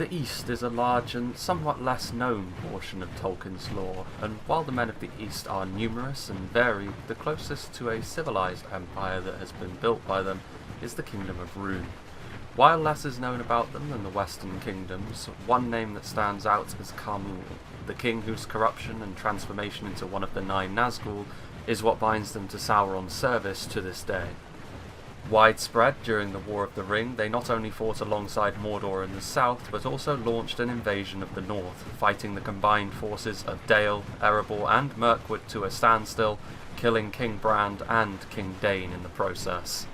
The East is a large and somewhat less known portion of Tolkien's lore, and while the men of the East are numerous and varied, the closest to a civilized empire that has been built by them is the Kingdom of Rhun. While less is known about them than the Western kingdoms, one name that stands out is Camels, the king whose corruption and transformation into one of the 9 Nazgul is what binds them to Sauron's service to this day. Widespread during the War of the Ring, they not only fought alongside Mordor in the south, but also launched an invasion of the north, fighting the combined forces of Dale, Erebor and Mirkwood to a standstill, killing King Brand and King Dain in the process.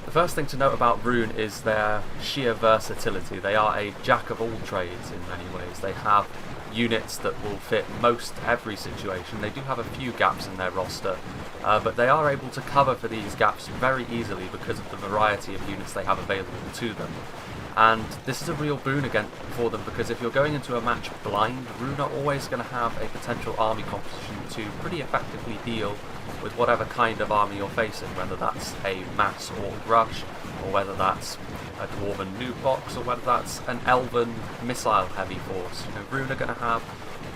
The first thing to note about Rhun is their sheer versatility. They are a jack of all trades in many ways. They have units that will fit most every situation. They do have a few gaps in their roster, but they are able to cover for these gaps very easily because of the variety of units they have available to them. And this is a real boon again for them, because if you're going into a match blind, Rhun are always going to have a potential army composition to pretty effectively deal with whatever kind of army you're facing, whether that's a mass orc rush, or whether that's a dwarven nuke box, or whether that's an elven missile heavy force. Rhun are going to have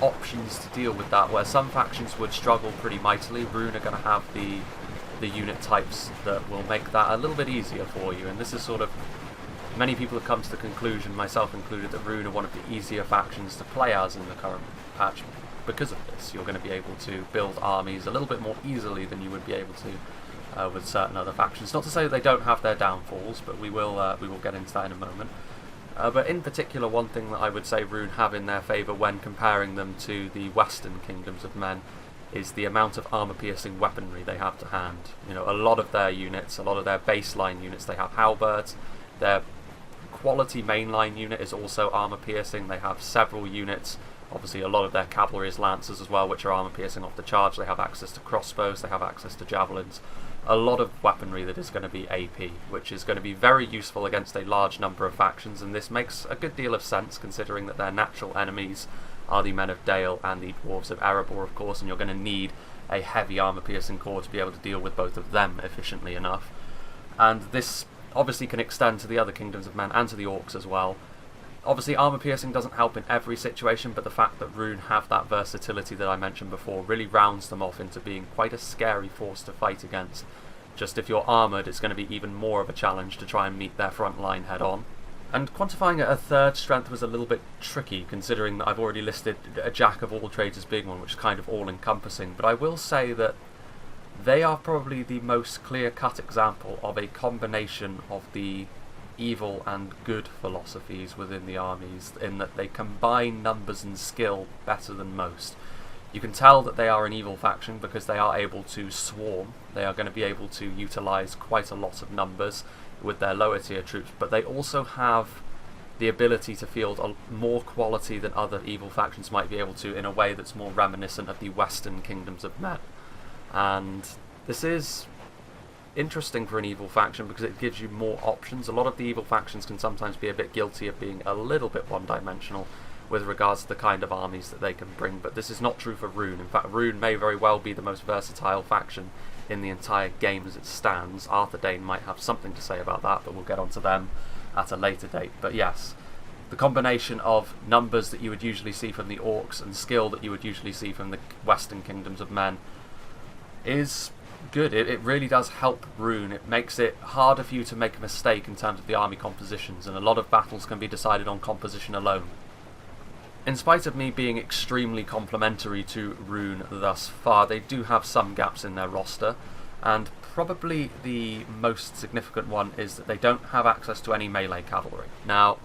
options to deal with that, where some factions would struggle pretty mightily. Rhun are going to have the unit types that will make that a little bit easier for you, and this is sort of, many people have come to the conclusion, myself included, that Rhun are one of the easier factions to play as in the current patch. Because of this, you're going to be able to build armies a little bit more easily than you would be able to with certain other factions. Not to say that they don't have their downfalls, but we will get into that in a moment. But in particular, one thing that I would say Rhun have in their favour when comparing them to the Western kingdoms of men is the amount of armour-piercing weaponry they have to hand. A lot of their units, a lot of their baseline units, they have halberds. Their quality mainline unit is also armour-piercing. They have several units. Obviously, a lot of their cavalry is lancers as well, which are armour-piercing off the charge. They have access to crossbows, they have access to javelins. A lot of weaponry that is going to be AP, which is going to be very useful against a large number of factions, and this makes a good deal of sense considering that their natural enemies are the men of Dale and the dwarves of Erebor, of course, and you're going to need a heavy armour-piercing corps to be able to deal with both of them efficiently enough. And this obviously can extend to the other kingdoms of men and to the orcs as well. Obviously, armour-piercing doesn't help in every situation, but the fact that Rhun have that versatility that I mentioned before really rounds them off into being quite a scary force to fight against. Just if you're armoured, it's going to be even more of a challenge to try and meet their front line head-on. And quantifying at a third strength was a little bit tricky, considering that I've already listed a jack of all trades as being one, which is kind of all-encompassing, but I will say that they are probably the most clear-cut example of a combination of the evil and good philosophies within the armies, in that they combine numbers and skill better than most. You can tell that they are an evil faction because they are able to swarm. They are going to be able to utilise quite a lot of numbers with their lower tier troops, but they also have the ability to field more quality than other evil factions might be able to, in a way that's more reminiscent of the Western kingdoms of men. And this is interesting for an evil faction because it gives you more options. A lot of the evil factions can sometimes be a bit guilty of being a little bit one-dimensional with regards to the kind of armies that they can bring, but this is not true for Rhun. In fact, Rhun may very well be the most versatile faction in the entire game as it stands. Arthedain might have something to say about that, but we'll get onto them at a later date. But yes, the combination of numbers that you would usually see from the orcs and skill that you would usually see from the Western kingdoms of men is good. It really does help Rhun. It makes it harder for you to make a mistake in terms of the army compositions, and a lot of battles can be decided on composition alone. In spite of me being extremely complimentary to Rhun thus far, they do have some gaps in their roster, and probably the most significant one is that they don't have access to any melee cavalry. Now,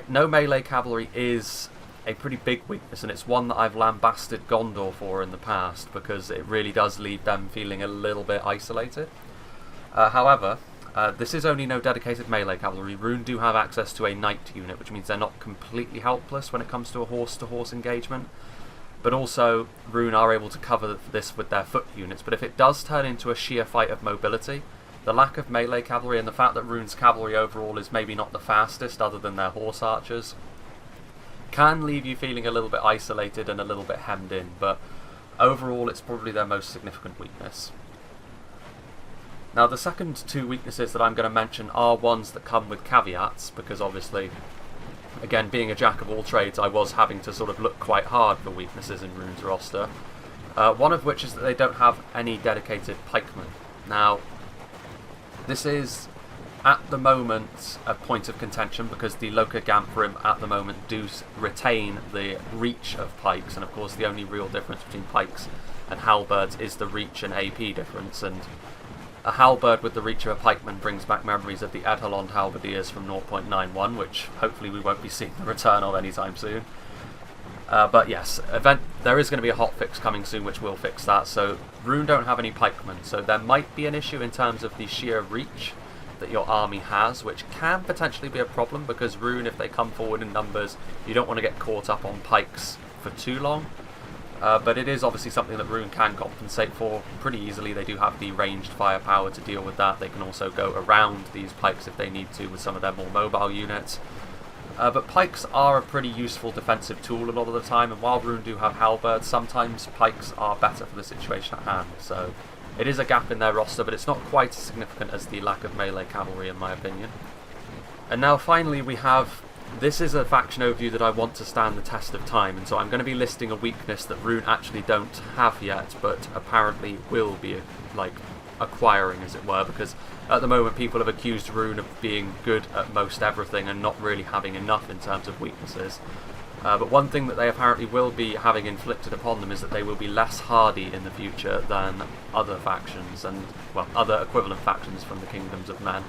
no melee cavalry is a pretty big weakness, and it's one that I've lambasted Gondor for in the past because it really does leave them feeling a little bit isolated. However, this is only no dedicated melee cavalry. Rhun do have access to a knight unit, which means they're not completely helpless when it comes to a horse-to-horse engagement, but also Rhun are able to cover this with their foot units. But if it does turn into a sheer fight of mobility, the lack of melee cavalry and the fact that Rhun's cavalry overall is maybe not the fastest other than their horse archers can leave you feeling a little bit isolated and a little bit hemmed in, but overall it's probably their most significant weakness. Now the second two weaknesses that I'm going to mention are ones that come with caveats, because obviously, again, being a jack of all trades, I was having to sort of look quite hard for weaknesses in Rhune's roster. One of which is that they don't have any dedicated pikemen. Now, this is at the moment a point of contention because the Loka-Gamprim at the moment do retain the reach of pikes, and of course the only real difference between pikes and halberds is the reach and AP difference, and a halberd with the reach of a pikeman brings back memories of the Edelond Halberdiers from 0.91, which hopefully we won't be seeing the return of anytime soon. But yes, there is going to be a hotfix coming soon which will fix that. So Rhun don't have any pikemen, so there might be an issue in terms of the sheer reach that your army has, which can potentially be a problem because Rhun, if they come forward in numbers, you don't want to get caught up on pikes for too long. But it is obviously something that Rhun can compensate for pretty easily. They do have the ranged firepower to deal with that. They can also go around these pikes if they need to with some of their more mobile units. But pikes are a pretty useful defensive tool a lot of the time, and while Rhun do have halberds, sometimes pikes are better for the situation at hand. So it is a gap in their roster, but it's not quite as significant as the lack of melee cavalry in my opinion. And now finally we have... This is a faction overview that I want to stand the test of time, and so I'm going to be listing a weakness that Rhun actually don't have yet, but apparently will be acquiring, as it were, because at the moment people have accused Rhun of being good at most everything and not really having enough in terms of weaknesses. But one thing that they apparently will be having inflicted upon them is that they will be less hardy in the future than other factions, and well, other equivalent factions from the Kingdoms of Men.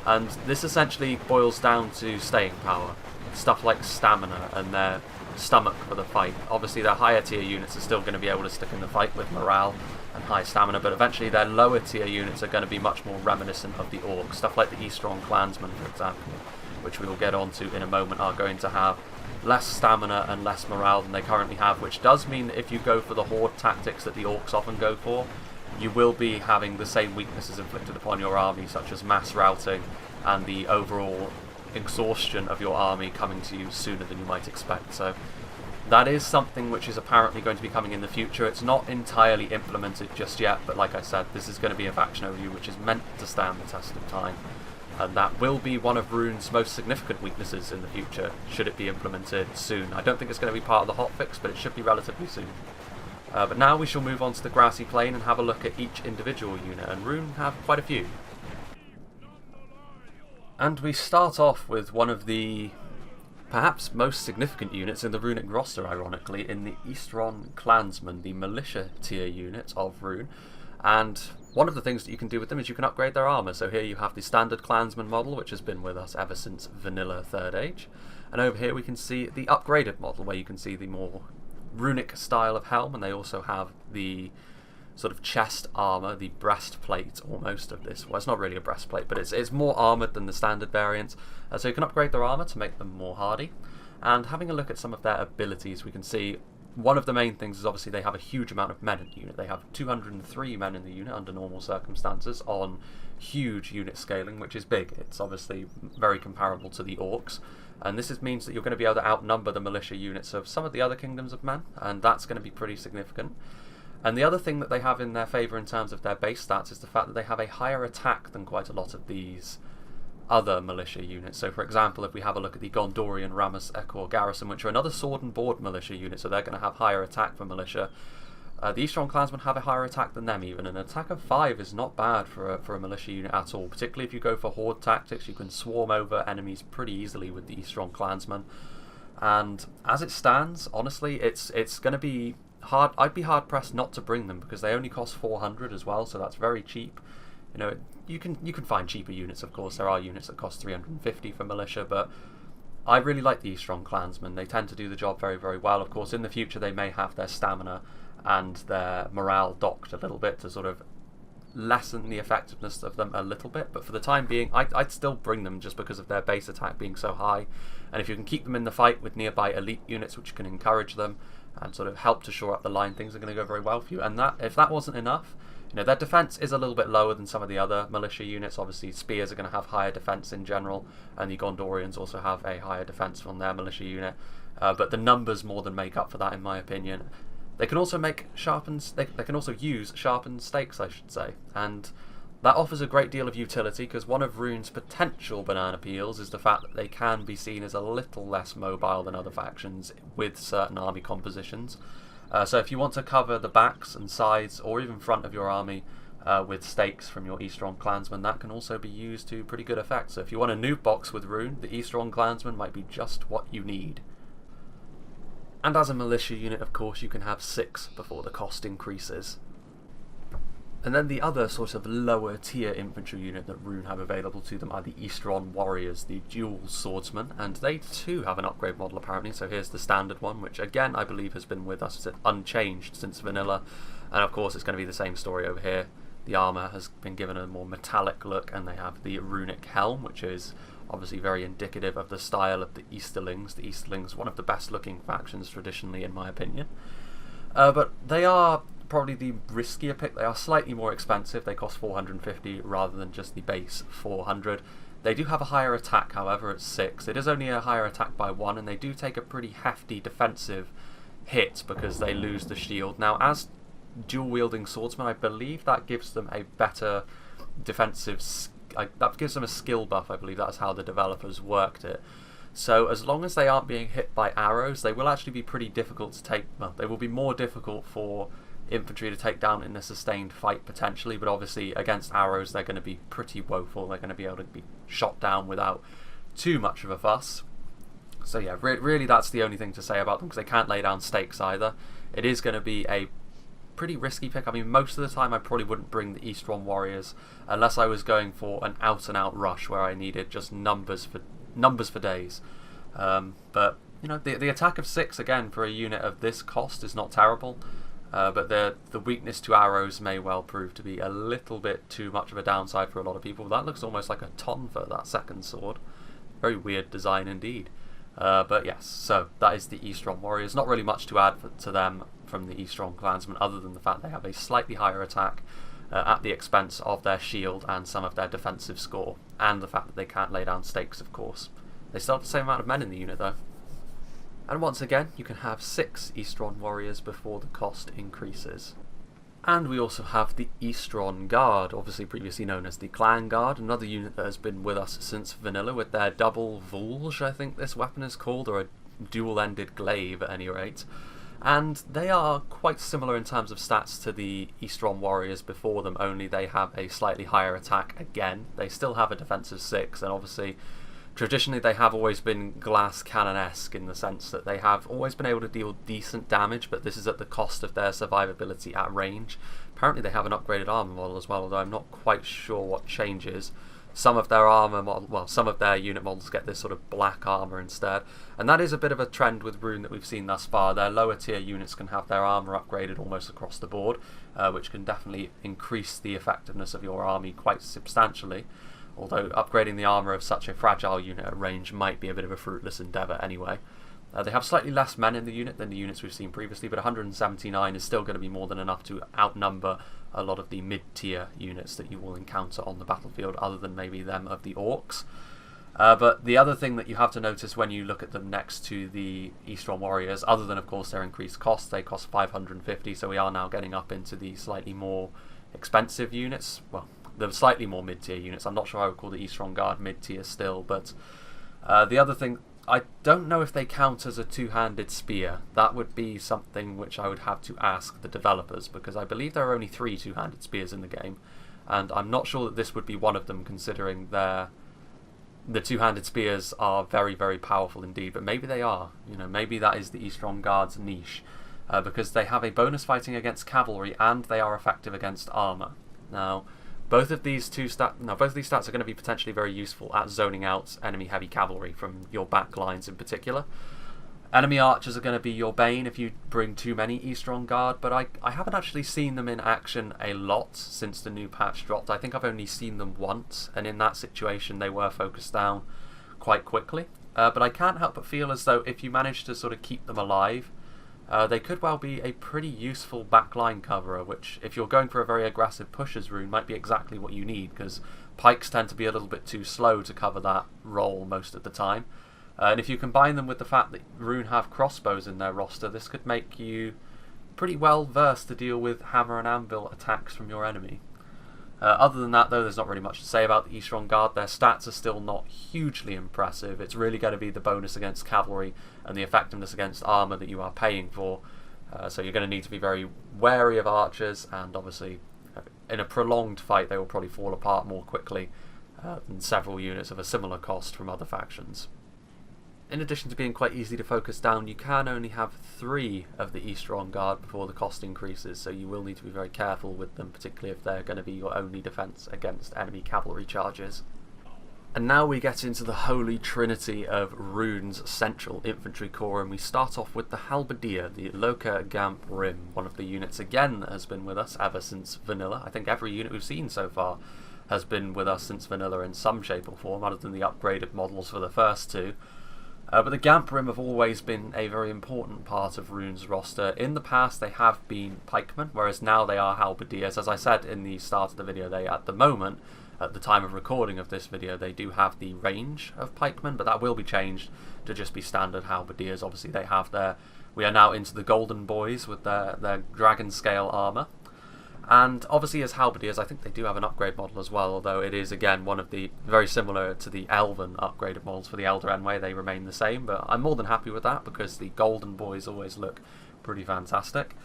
And this essentially boils down to staying power. Stuff like stamina and their stomach for the fight. Obviously their higher tier units are still going to be able to stick in the fight with morale and high stamina, but eventually their lower tier units are going to be much more reminiscent of the orcs. Stuff like the Eastron Clansmen, for example, which we will get onto in a moment, are going to have less stamina and less morale than they currently have, which does mean that if you go for the horde tactics that the orcs often go for, you will be having the same weaknesses inflicted upon your army, such as mass routing and the overall exhaustion of your army coming to you sooner than you might expect. So that is something which is apparently going to be coming in the future. It's not entirely implemented just yet, but like I said, this is going to be a faction overview which is meant to stand the test of time, and that will be one of Rhune's most significant weaknesses in the future, should it be implemented soon. I don't think it's going to be part of the hotfix, but it should be relatively soon. But now we shall move on to the grassy plain and have a look at each individual unit, and Rhun have quite a few. And we start off with one of the perhaps most significant units in the runic roster, ironically, in the Eastron Clansmen, the Militia tier unit of Rhun. And one of the things that you can do with them is you can upgrade their armour. So here you have the standard Clansman model, which has been with us ever since vanilla 3rd Age. And over here we can see the upgraded model, where you can see the more runic style of helm, and they also have the sort of chest armour, the breastplate almost of this. Well, it's not really a breastplate, but it's more armoured than the standard variant. So you can upgrade their armour to make them more hardy. And having a look at some of their abilities, we can see one of the main things is obviously they have a huge amount of men in the unit. They have 203 men in the unit under normal circumstances on huge unit scaling, which is big. It's obviously very comparable to the orcs. And this means that you're going to be able to outnumber the militia units of some of the other Kingdoms of Men, and that's going to be pretty significant. And the other thing that they have in their favour in terms of their base stats is the fact that they have a higher attack than quite a lot of these other militia units. So for example, if we have a look at the Gondorian Ramus Ekor Garrison, which are another sword and board militia unit, so they're going to have higher attack for militia. The Eastron Clansmen have a higher attack than them even. An attack of 5 is not bad for a militia unit at all, particularly if you go for horde tactics. You can swarm over enemies pretty easily with the Eastron Clansmen. And as it stands, honestly, it's going to be hard. I'd be hard pressed not to bring them because they only cost 400 as well, so that's very cheap. You know, you can find cheaper units, of course. There are units that cost 350 for militia, but I really like the Eastron Clansmen. They tend to do the job very, very well. Of course, in the future they may have their stamina and their morale docked a little bit to sort of lessen the effectiveness of them a little bit, but for the time being I'd still bring them just because of their base attack being so high. And if you can keep them in the fight with nearby elite units which can encourage them and sort of help to shore up the line, things are going to go very well for you. And that, if that wasn't enough, you know, their defense is a little bit lower than some of the other militia units. Obviously spears are going to have higher defense in general, and the Gondorians also have a higher defense from their militia unit, but the numbers more than make up for that in my opinion. They can also make sharpened. They can also use sharpened stakes, I should say. And That offers a great deal of utility because one of Rhune's potential banana peels is the fact that they can be seen as a little less mobile than other factions with certain army compositions. So if you want to cover the backs and sides or even front of your army with stakes from your Eastron clansmen, that can also be used to pretty good effect. So if you want a noob box with Rhun, the Eastron clansman might be just what you need. And as a militia unit, of course, you can have 6 before the cost increases. And then the other sort of lower tier infantry unit that Rhun have available to them are the Eastron Warriors, the dual swordsmen, and they too have an upgrade model apparently. So here's the standard one, which again I believe has been with us unchanged since vanilla, and of course it's going to be the same story over here. The armour has been given a more metallic look, and they have the runic helm, which is obviously very indicative of the style of the Easterlings. The Easterlings, one of the best looking factions traditionally in my opinion. But they are probably the riskier pick. They are slightly more expensive. They cost 450 rather than just the base 400. They do have a higher attack, however, at 6. It is only a higher attack by 1, and they do take a pretty hefty defensive hit because they lose the shield. Now, as dual-wielding swordsmen, I believe that gives them a better defensive... that gives them a skill buff, I believe. That's how the developers worked it. So as long as they aren't being hit by arrows, they will actually be pretty difficult to take... Well, they will be more difficult for infantry to take down in a sustained fight potentially, but obviously against arrows they're going to be pretty woeful. They're going to be able to be shot down without too much of a fuss. So yeah, really that's the only thing to say about them, because they can't lay down stakes either. It is going to be a pretty risky pick. I mean, most of the time I probably wouldn't bring the Eastron Warriors unless I was going for an out-and-out rush where I needed just numbers for days. But you know, the attack of 6 again for a unit of this cost is not terrible. But the weakness to arrows may well prove to be a little bit too much of a downside for a lot of people. That looks almost like a ton for that second sword. Very weird design indeed. But yes, so that is the Eastron Warriors. Not really much to add to them from the Eastron Clansmen other than the fact they have a slightly higher attack at the expense of their shield and some of their defensive score. And the fact that they can't lay down stakes, of course. They still have the same amount of men in the unit though. And once again, you can have 6 Eastron Warriors before the cost increases. And we also have the Eastron Guard, obviously previously known as the Clan Guard, another unit that has been with us since vanilla with their double Vulge, I think this weapon is called, or a dual-ended glaive at any rate. And they are quite similar in terms of stats to the Eastron Warriors before them, only they have a slightly higher attack again. They still have a defensive 6, and obviously traditionally they have always been glass cannon-esque in the sense that they have always been able to deal decent damage, but this is at the cost of their survivability at range. Apparently they have an upgraded armor model as well, although I'm not quite sure what changes. Some of their armor model, well, some of their unit models get this sort of black armor instead, and that is a bit of a trend with Rhun that we've seen thus far. Their lower tier units can have their armor upgraded almost across the board, which can definitely increase the effectiveness of your army quite substantially. Although upgrading the armour of such a fragile unit at range might be a bit of a fruitless endeavour anyway. They have slightly less men in the unit than the units we've seen previously, but 179 is still going to be more than enough to outnumber a lot of the mid-tier units that you will encounter on the battlefield, other than maybe them of the Orcs. But the other thing that you have to notice when you look at them next to the Eastron Warriors, other than of course their increased cost, they cost 550, so we are now getting up into the slightly more expensive units. Well, the slightly more mid-tier units. I'm not sure I would call the Eastron Guard mid-tier still, but the other thing, I don't know if they count as a two-handed spear. That would be something which I would have to ask the developers, because I believe there are only 3 two-handed spears in the game, and I'm not sure that this would be one of them, considering the two-handed spears are very, very powerful indeed, but maybe they are. You know, maybe that is the Eastron Guard's niche, because they have a bonus fighting against cavalry, and they are effective against armour. Now, both of these stats are going to be potentially very useful at zoning out enemy heavy cavalry from your back lines in particular. Enemy archers are going to be your bane if you bring too many Eastron Guard, but I haven't actually seen them in action a lot since the new patch dropped. I think I've only seen them once, and in that situation they were focused down quite quickly. But I can't help but feel as though if you manage to sort of keep them alive, they could well be a pretty useful backline coverer, which, if you're going for a very aggressive push as Rhun, might be exactly what you need, because pikes tend to be a little bit too slow to cover that role most of the time. And if you combine them with the fact that Rhun have crossbows in their roster, this could make you pretty well versed to deal with hammer and anvil attacks from your enemy. Other than that, though, there's not really much to say about the Eastron Guard. Their stats are still not hugely impressive. It's really going to be the bonus against cavalry and the effectiveness against armour that you are paying for. So you're going to need to be very wary of archers, and obviously in a prolonged fight they will probably fall apart more quickly than several units of a similar cost from other factions. In addition to being quite easy to focus down, you can only have 3 of the Eastron Guard before the cost increases, so you will need to be very careful with them, particularly if they're going to be your only defence against enemy cavalry charges. And now we get into the holy trinity of Rhun's central infantry corps, and we start off with the Halberdier, the Locust Rim, one of the units again that has been with us ever since vanilla. I think every unit we've seen so far has been with us since vanilla in some shape or form, other than the upgraded models for the first 2. But the Rim have always been a very important part of Rhun's roster. In the past they have been pikemen, whereas now they are halberdiers. As I said in the start of the video, they at the moment, at the time of recording of this video, they do have the range of pikemen, but that will be changed to just be standard halberdiers. Obviously they have their... We are now into the Golden Boys with their dragon scale armour. And obviously as halberdiers, I think they do have an upgrade model as well, although it is again one of the very similar to the elven upgraded models for the Elder Enway. They remain the same, but I'm more than happy with that because the Golden Boys always look pretty fantastic.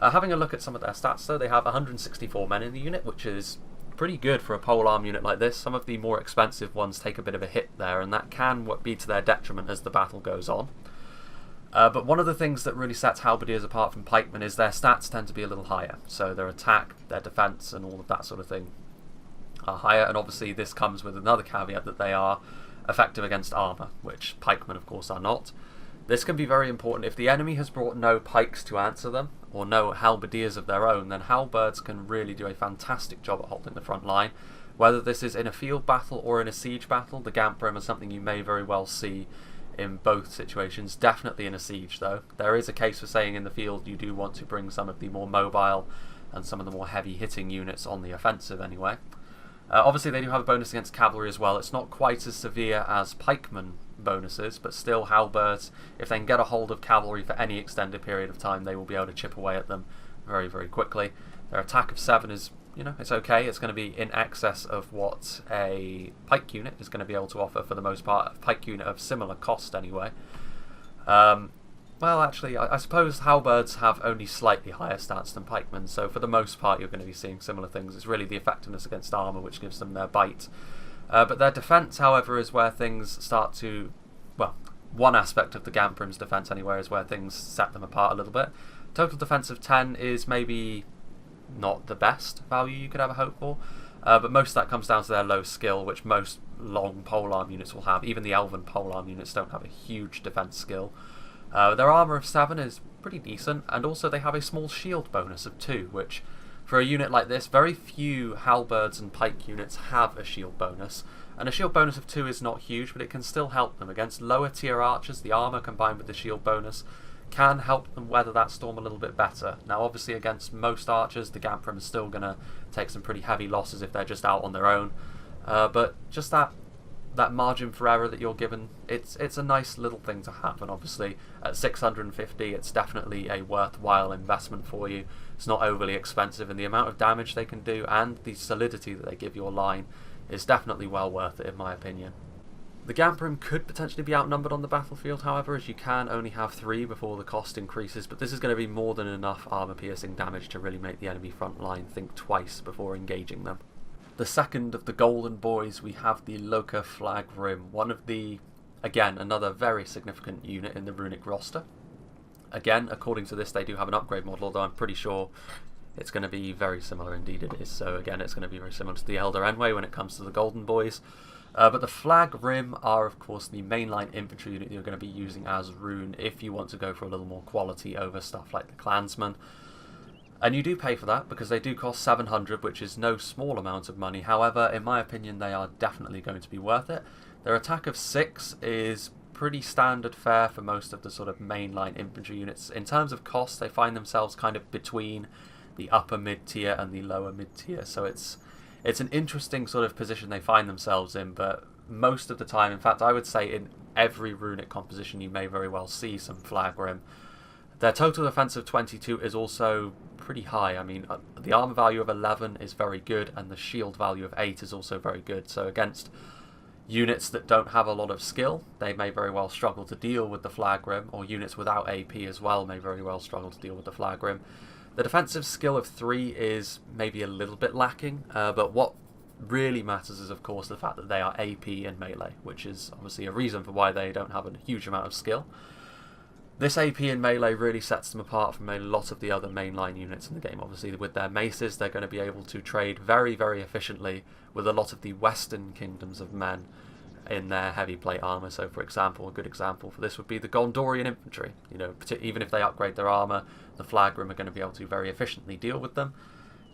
Having a look at some of their stats though, they have 164 men in the unit, which is pretty good for a polearm unit like this. Some of the more expensive ones take a bit of a hit there, and that can be to their detriment as the battle goes on. But one of the things that really sets halberdiers apart from pikemen is their stats tend to be a little higher. So their attack, their defence and all of that sort of thing are higher, and obviously this comes with another caveat that they are effective against armour, which pikemen of course are not. This can be very important. If the enemy has brought no pikes to answer them, or no halberdiers of their own, then halberds can really do a fantastic job at holding the front line. Whether this is in a field battle or in a siege battle, the Rim is something you may very well see in both situations. Definitely in a siege though. There is a case for saying in the field you do want to bring some of the more mobile and some of the more heavy hitting units on the offensive anyway. Obviously they do have a bonus against cavalry as well. It's not quite as severe as pikemen bonuses, but still halberds, if they can get a hold of cavalry for any extended period of time, they will be able to chip away at them very, very quickly. Their attack of 7 is, you know, it's okay. It's going to be in excess of what a pike unit is going to be able to offer for the most part. A pike unit of similar cost anyway. Well, actually, I suppose halberds have only slightly higher stats than pikemen, so for the most part you're going to be seeing similar things. It's really the effectiveness against armour which gives them their bite. But their defence, however, is where things start to... Well, one aspect of the Rim's defence anyway is where things set them apart a little bit. Total defence of 10 is maybe not the best value you could ever hope for, but most of that comes down to their low skill, which most long polearm units will have. Even the elven polearm units don't have a huge defence skill. Their armour of 7 is pretty decent, and also they have a small shield bonus of 2, which for a unit like this, very few halberds and pike units have a shield bonus, and a shield bonus of 2 is not huge, but it can still help them. Against lower tier archers, the armour combined with the shield bonus can help them weather that storm a little bit better. Now obviously against most archers, the Rim is still going to take some pretty heavy losses if they're just out on their own, but just that margin for error that you're given, it's a nice little thing to have, and obviously at 650 it's definitely a worthwhile investment for you. It's not overly expensive, and the amount of damage they can do and the solidity that they give your line is definitely well worth it in my opinion. The Rim could potentially be outnumbered on the battlefield, however, as you can only have 3 before the cost increases, but this is going to be more than enough armour piercing damage to really make the enemy front line think twice before engaging them. The second of the Golden Boys, we have the Locust Rim, one of the, again, another very significant unit in the runic roster. Again, according to this, they do have an upgrade model, although I'm pretty sure it's going to be very similar, indeed it is. So again, it's going to be very similar to the Elder Enway when it comes to the Golden Boys. But the Rim are, of course, the mainline infantry unit you're going to be using as Rhun if you want to go for a little more quality over stuff like the Clansmen. And you do pay for that because they do cost 700, which is no small amount of money. However, in my opinion, they are definitely going to be worth it. Their attack of 6 is pretty standard fare for most of the sort of mainline infantry units. In terms of cost, they find themselves kind of between the upper mid-tier and the lower mid-tier. So it's an interesting sort of position they find themselves in, but most of the time, in fact, I would say in every runic composition, you may very well see some Rim. Their total defense of 22 is also pretty high. I mean, the armor value of 11 is very good, and the shield value of 8 is also very good. So against units that don't have a lot of skill, they may very well struggle to deal with the Flag Rim, or units without AP as well may very well struggle to deal with the Flag Rim. The defensive skill of 3 is maybe a little bit lacking, but what really matters is, of course, the fact that they are AP in melee, which is obviously a reason for why they don't have a huge amount of skill. This AP in melee really sets them apart from a lot of the other mainline units in the game. Obviously, with their maces, they're going to be able to trade very, very efficiently with a lot of the Western kingdoms of men in their heavy plate armor. So, for example, a good example for this would be the Gondorian infantry. You know, even if they upgrade their armor, the Flag Rim are going to be able to very efficiently deal with them.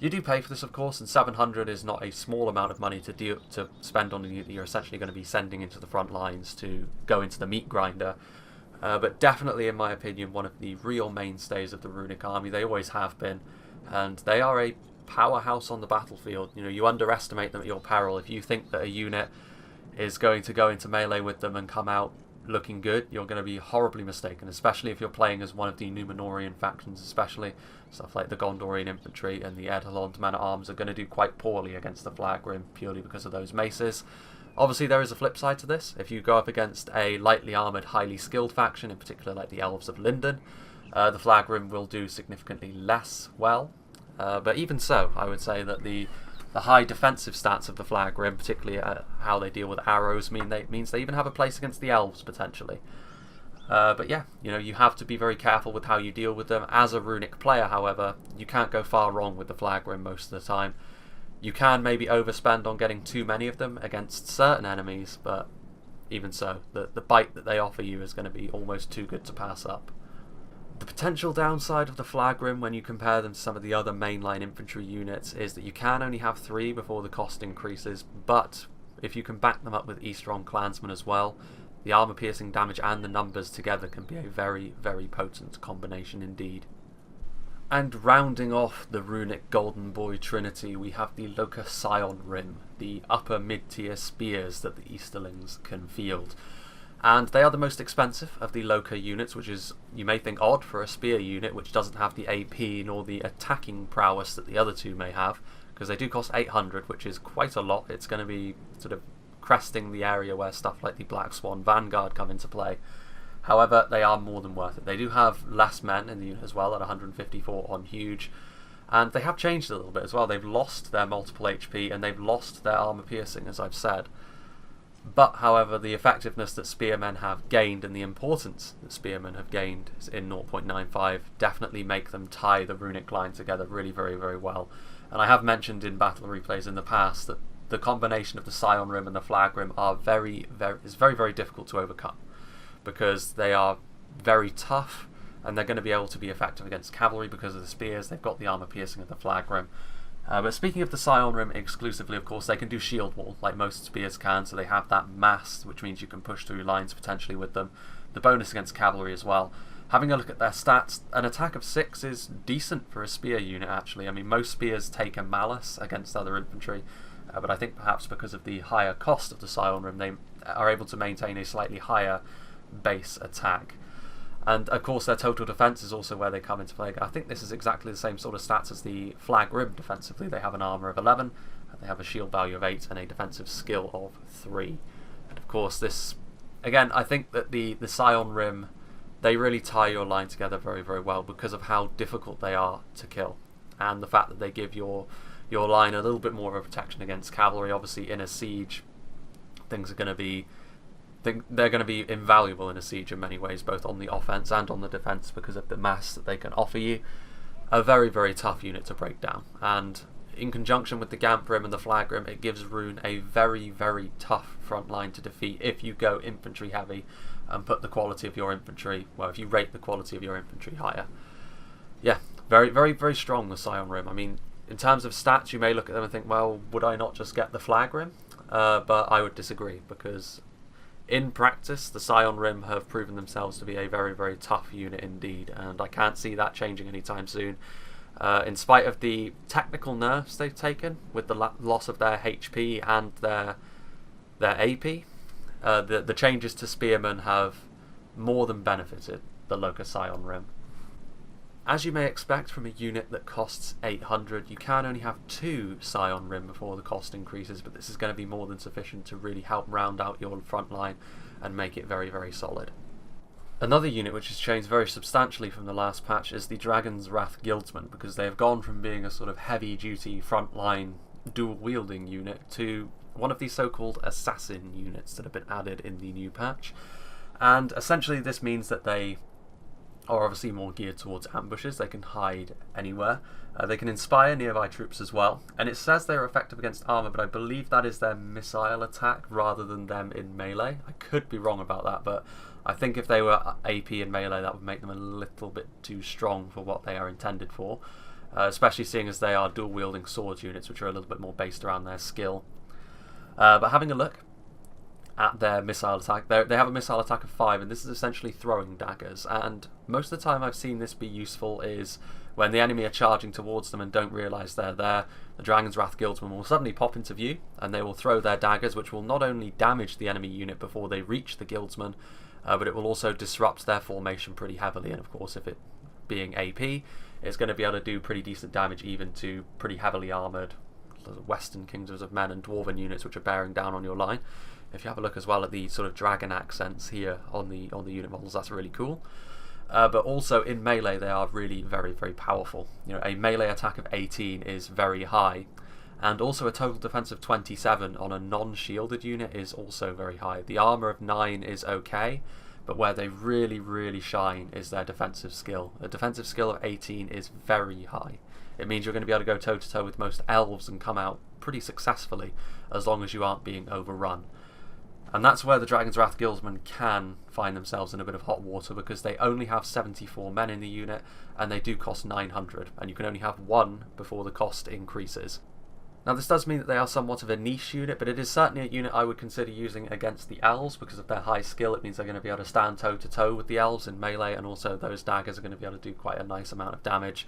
You do pay for this, of course, and 700 is not a small amount of money to spend on a unit that you're essentially going to be sending into the front lines to go into the meat grinder. But definitely, in my opinion, one of the real mainstays of the Runic army. They always have been, and they are a powerhouse on the battlefield. You know, you underestimate them at your peril. If you think that a unit is going to go into melee with them and come out looking good, you're going to be horribly mistaken, especially if you're playing as one of the Númenórean factions. Especially stuff like the Gondorian infantry and the Edelond men-at-arms are going to do quite poorly against the Flag Rim purely because of those maces. Obviously, there is a flip side to this. If you go up against a lightly armoured, highly skilled faction, in particular like the Elves of Linden, the Flag Rim will do significantly less well. But even so, I would say that the high defensive stats of the Flag Rim, particularly how they deal with arrows, means they even have a place against the Elves, potentially. But yeah, you know, you have to be very careful with how you deal with them. As a Runic player, however, you can't go far wrong with the Flag Rim most of the time. You can maybe overspend on getting too many of them against certain enemies, but even so, the bite that they offer you is going to be almost too good to pass up. The potential downside of the Flag Rim when you compare them to some of the other mainline infantry units is that you can only have 3 before the cost increases, but if you can back them up with Eastron Clansmen as well, the armor piercing damage and the numbers together can be a very, very potent combination indeed. And rounding off the Runic Golden Boy Trinity, we have the Locust Ion Ring, the upper mid-tier spears that the Easterlings can field. And they are the most expensive of the Loka units, which is, you may think, odd for a spear unit which doesn't have the AP nor the attacking prowess that the other two may have, because they do cost 800, which is quite a lot. It's going to be sort of cresting the area where stuff like the Black Swan Vanguard come into play. However, they are more than worth it. They do have less men in the unit as well, at 154 on Huge, and they have changed a little bit as well. They've lost their multiple HP and they've lost their armor piercing, as I've said. But, however, the effectiveness that Spearmen have gained and the importance that Spearmen have gained in 0.95 definitely make them tie the Runic line together really very, very well. And I have mentioned in battle replays in the past that the combination of the Scion Rim and the Flag Rim is very, very difficult to overcome, because they are very tough and they're going to be able to be effective against cavalry because of the spears. They've got the armor piercing of the Flag Rim. But speaking of the Scion Rim exclusively, of course, they can do shield wall like most spears can, so they have that mass, which means you can push through lines potentially with them. The bonus against cavalry as well. Having a look at their stats, an attack of 6 is decent for a spear unit, actually. I mean, most spears take a malus against other infantry, but I think perhaps because of the higher cost of the Scion Rim, they are able to maintain a slightly higher base attack. And of course their total defense is also where they come into play. I think this is exactly the same sort of stats as the Flag Rim defensively. They have an armor of 11, they have a shield value of 8 and a defensive skill of 3. And of course this, again, I think that the Scion Rim, they really tie your line together very, very well because of how difficult they are to kill, and the fact that they give your line a little bit more of a protection against cavalry. Obviously in a siege, things are going to be they're going to be invaluable in a siege in many ways, both on the offense and on the defense, because of the mass that they can offer you. A very, very tough unit to break down, and in conjunction with the Gamp Rim and the Flag Rim, it gives Rhun a very, very tough front line to defeat if you go infantry heavy and put the quality of your infantry, well, if you rate the quality of your infantry higher. Yeah, very, very, very strong, the Scion Rim. I mean, in terms of stats, you may look at them and think, well, would I not just get the Flag Rim? But I would disagree, because in practice, the Scion Rim have proven themselves to be a very, very tough unit indeed, and I can't see that changing anytime soon. In spite of the technical nerfs they've taken with the loss of their HP and their AP, the changes to Spearmen have more than benefited the Locust Ion Rim. As you may expect from a unit that costs 800, you can only have 2 Scion Rim before the cost increases, but this is going to be more than sufficient to really help round out your front line and make it very, very solid. Another unit which has changed very substantially from the last patch is the Dragon's Wrath Guildsmen, because they have gone from being a sort of heavy-duty frontline dual-wielding unit to one of these so-called assassin units that have been added in the new patch. And essentially this means that they are obviously more geared towards ambushes. They can hide anywhere. They can inspire nearby troops as well. And it says they're effective against armor, but I believe that is their missile attack rather than them in melee. I could be wrong about that, but I think if they were AP in melee, that would make them a little bit too strong for what they are intended for. Especially seeing as they are dual-wielding swords units, which are a little bit more based around their skill. But having a look at their missile attack, they have a missile attack of 5, and this is essentially throwing daggers. And most of the time I've seen this be useful is when the enemy are charging towards them and don't realise they're there. The Dragon's Wrath Guildsmen will suddenly pop into view, and they will throw their daggers, which will not only damage the enemy unit before they reach the Guildsmen, but it will also disrupt their formation pretty heavily. And of course, if it being AP, it's going to be able to do pretty decent damage even to pretty heavily armoured Western Kingdoms of Men and Dwarven units which are bearing down on your line. If you have a look as well at the sort of dragon accents here on the unit models, that's really cool. But also in melee they are really very, very powerful. You know, a melee attack of 18 is very high, and also a total defense of 27 on a non-shielded unit is also very high. The armor of 9 is okay, but where they really, really shine is their defensive skill. A defensive skill of 18 is very high. It means you're going to be able to go toe-to-toe with most elves and come out pretty successfully, as long as you aren't being overrun. And that's where the Dragon's Wrath Guildsmen can find themselves in a bit of hot water, because they only have 74 men in the unit, and they do cost 900, and you can only have 1 before the cost increases. Now this does mean that they are somewhat of a niche unit, but it is certainly a unit I would consider using against the elves because of their high skill. It means they're going to be able to stand toe-to-toe with the elves in melee, and also those daggers are going to be able to do quite a nice amount of damage.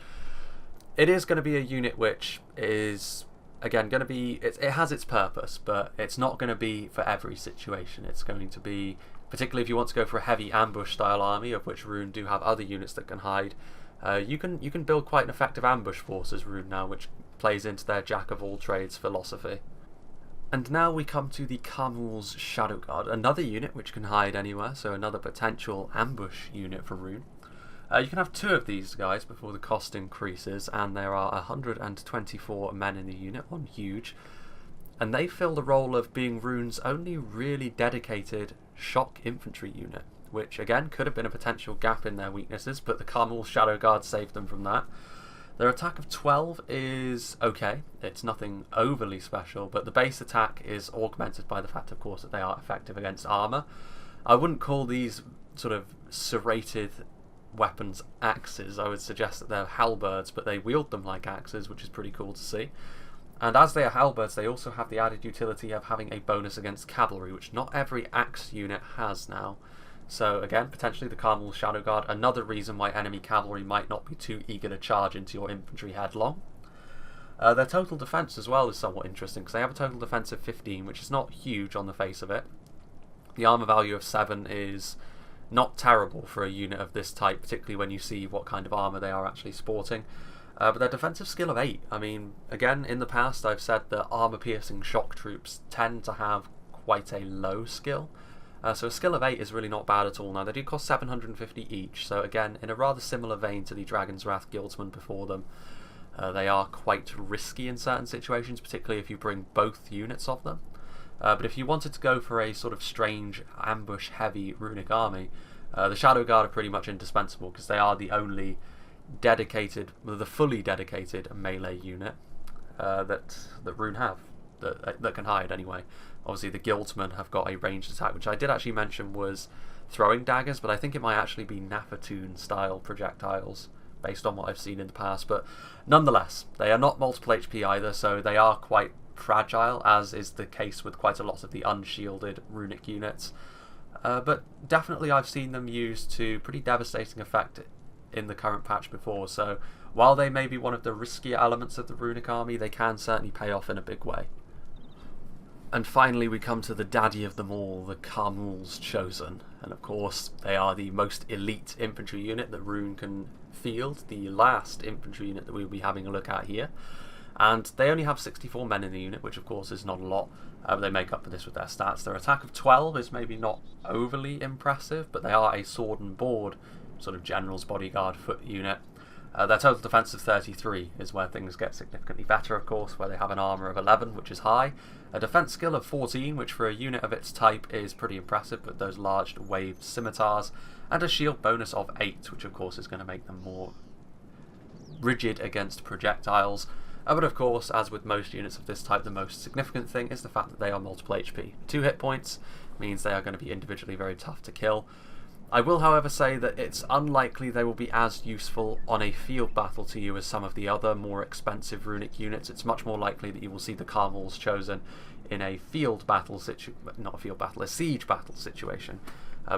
It is going to be a unit which is, again, going to be, it has its purpose, but it's not going to be for every situation. It's going to be, particularly if you want to go for a heavy ambush style army, of which Rhun do have other units that can hide, you can build quite an effective ambush force as Rhun now, which plays into their jack of all trades philosophy. And now we come to the Camels Shadowguard, another unit which can hide anywhere, so another potential ambush unit for Rhun. You can have 2 of these guys before the cost increases, and there are 124 men in the unit, one huge, and they fill the role of being Rhun's only really dedicated shock infantry unit, which again could have been a potential gap in their weaknesses, but the Camels Shadowguard saved them from that. Their attack of 12 is okay, it's nothing overly special, but the base attack is augmented by the fact, of course, that they are effective against armour. I wouldn't call these sort of serrated weapons axes. I would suggest that they're halberds, but they wield them like axes, which is pretty cool to see. And as they are halberds, they also have the added utility of having a bonus against cavalry, which not every axe unit has now. So again, potentially the Camels Shadowguard, another reason why enemy cavalry might not be too eager to charge into your infantry headlong. Their total defense as well is somewhat interesting, because they have a total defense of 15, which is not huge on the face of it. The armor value of 7 is not terrible for a unit of this type, particularly when you see what kind of armour they are actually sporting. But their defensive skill of 8, I mean, again, in the past I've said that armour-piercing shock troops tend to have quite a low skill. So a skill of 8 is really not bad at all. Now, they do cost 750 each, so again, in a rather similar vein to the Dragon's Wrath Guildsmen before them, they are quite risky in certain situations, particularly if you bring both units of them. But if you wanted to go for a sort of strange ambush-heavy runic army, the Shadow Guard are pretty much indispensable, because they are the only dedicated, the fully dedicated melee unit that Rhun have, that can hide anyway. Obviously the Guildsmen have got a ranged attack, which I did actually mention was throwing daggers, but I think it might actually be Napatoon style projectiles based on what I've seen in the past. But nonetheless, they are not multiple HP either, so they are quite fragile, as is the case with quite a lot of the unshielded runic units. But definitely I've seen them used to pretty devastating effect in the current patch before, so while they may be one of the riskier elements of the runic army, they can certainly pay off in a big way. And finally we come to the daddy of them all, the Camels Chosen. And of course they are the most elite infantry unit that Rhun can field, the last infantry unit that we'll be having a look at here. And they only have 64 men in the unit, which of course is not a lot. They make up for this with their stats. Their attack of 12 is maybe not overly impressive, but they are a sword and board sort of general's bodyguard foot unit. Their total defense of 33 is where things get significantly better, of course, where they have an armor of 11, which is high, a defense skill of 14, which for a unit of its type is pretty impressive with those large waved scimitars, and a shield bonus of 8, which of course is going to make them more rigid against projectiles. But of course, as with most units of this type, the most significant thing is the fact that they are multiple HP. 2 hit points means they are going to be individually very tough to kill. I will, however, say that it's unlikely they will be as useful on a field battle to you as some of the other more expensive runic units. It's much more likely that you will see the Camels Chosen in a field battle a siege battle situation.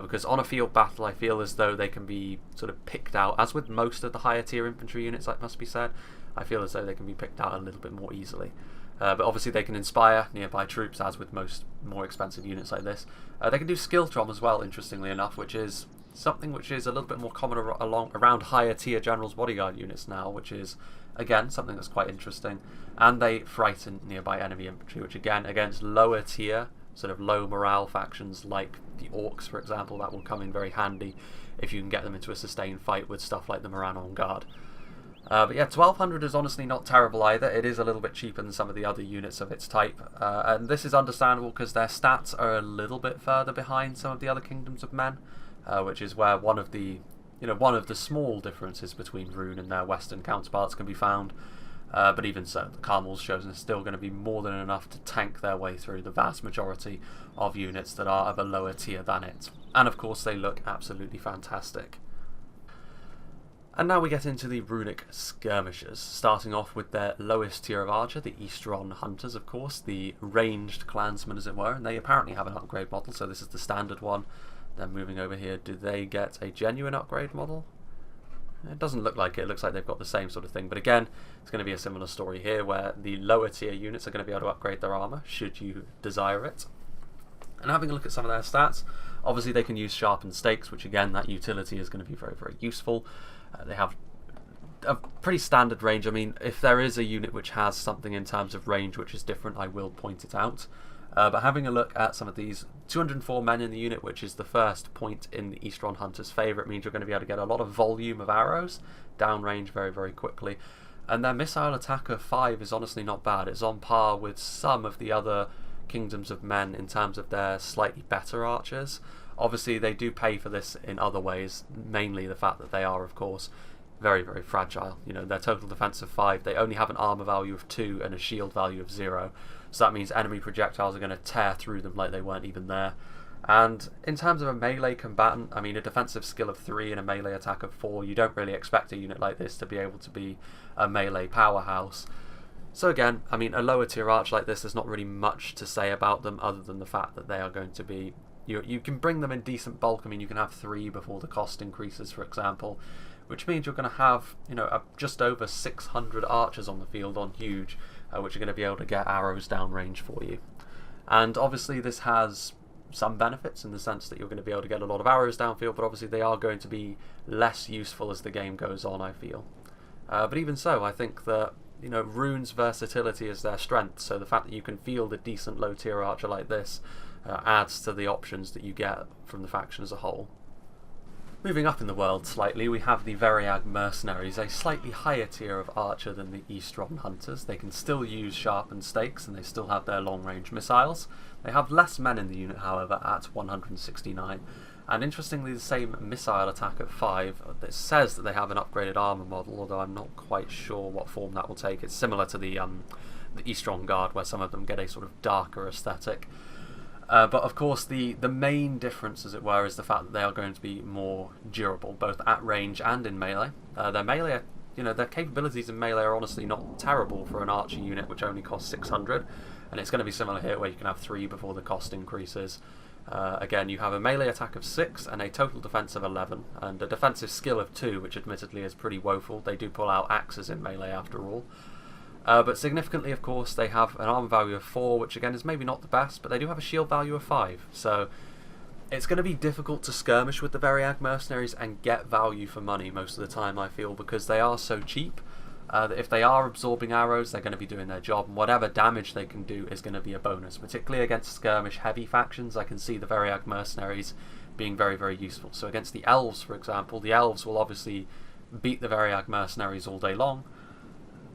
Because on a field battle, I feel as though they can be sort of picked out, as with most of the higher tier infantry units, that must be said. I feel as though they can be picked out a little bit more easily. But obviously they can inspire nearby troops, as with most more expensive units like this. They can do skill trom as well, interestingly enough, which is something which is a little bit more common around higher tier general's bodyguard units now, which is, again, something that's quite interesting. And they frighten nearby enemy infantry, which again, against lower tier, sort of low morale factions like the Orcs, for example, that will come in very handy if you can get them into a sustained fight with stuff like the Moran on guard. But yeah, 1200 is honestly not terrible either. It is a little bit cheaper than some of the other units of its type, and this is understandable because their stats are a little bit further behind some of the other kingdoms of men, which is where one of the small differences between Rhun and their western counterparts can be found. But even so, the Camels Chosen is still going to be more than enough to tank their way through the vast majority of units that are of a lower tier than it. And of course they look absolutely fantastic. And now we get into the runic skirmishers, starting off with their lowest tier of archer, the Eastron Hunters, of course, the ranged clansmen as it were, and they apparently have an upgrade model, so this is the standard one. Then moving over here, do they get a genuine upgrade model? It doesn't look like it. It looks like they've got the same sort of thing, but again, it's going to be a similar story here where the lower tier units are going to be able to upgrade their armor should you desire it. And having a look at some of their stats, obviously they can use sharpened stakes, which again, that utility is going to be very, very useful. They have a pretty standard range. I mean, if there is a unit which has something in terms of range which is different, I will point it out. But having a look at some of these, 204 men in the unit, which is the first point in the Eastron Hunter's favour. It means you're going to be able to get a lot of volume of arrows downrange very, very quickly. And their missile attack of 5 is honestly not bad. It's on par with some of the other kingdoms of men in terms of their slightly better archers. Obviously they do pay for this in other ways, mainly the fact that they are, of course, very, very fragile. You know, their total defense of 5, they only have an armor value of 2 and a shield value of 0. So that means enemy projectiles are going to tear through them like they weren't even there. And in terms of a melee combatant, I mean, a defensive skill of 3 and a melee attack of 4, you don't really expect a unit like this to be able to be a melee powerhouse. So again, I mean, a lower tier arch like this, there's not really much to say about them other than the fact that they are going to be... You can bring them in decent bulk. I mean, you can have 3 before the cost increases, for example, which means you're going to have, you know, just over 600 archers on the field on huge, which are going to be able to get arrows downrange for you. And obviously this has some benefits in the sense that you're going to be able to get a lot of arrows downfield, but obviously they are going to be less useful as the game goes on, I feel. But even so, I think that, you know, Rhun's versatility is their strength, so the fact that you can field a decent low tier archer like this adds to the options that you get from the faction as a whole. Moving up in the world slightly, we have the Odd Mercenaries, a slightly higher tier of archer than the Eastron Hunters. They can still use sharpened stakes and they still have their long-range missiles. They have less men in the unit, however, at 169. And interestingly, the same missile attack at 5. It says that they have an upgraded armor model, although I'm not quite sure what form that will take. It's similar to the Eastron Guard, where some of them get a sort of darker aesthetic. But of course the main difference, as it were, is the fact that they are going to be more durable, both at range and in melee. Their melee, you know, their capabilities in melee are honestly not terrible for an archer unit which only costs 600, and it's going to be similar here where you can have 3 before the cost increases. Again, you have a melee attack of 6 and a total defense of 11, and a defensive skill of 2, which admittedly is pretty woeful. They do pull out axes in melee after all. But significantly, of course, they have an armor value of 4, which again is maybe not the best, but they do have a shield value of 5. So it's going to be difficult to skirmish with the Variag Mercenaries and get value for money most of the time, I feel, because they are so cheap. That if they are absorbing arrows, they're going to be doing their job, and whatever damage they can do is going to be a bonus. Particularly against skirmish-heavy factions, I can see the Variag Mercenaries being very, very useful. So against the Elves, for example, the Elves will obviously beat the Variag Mercenaries all day long,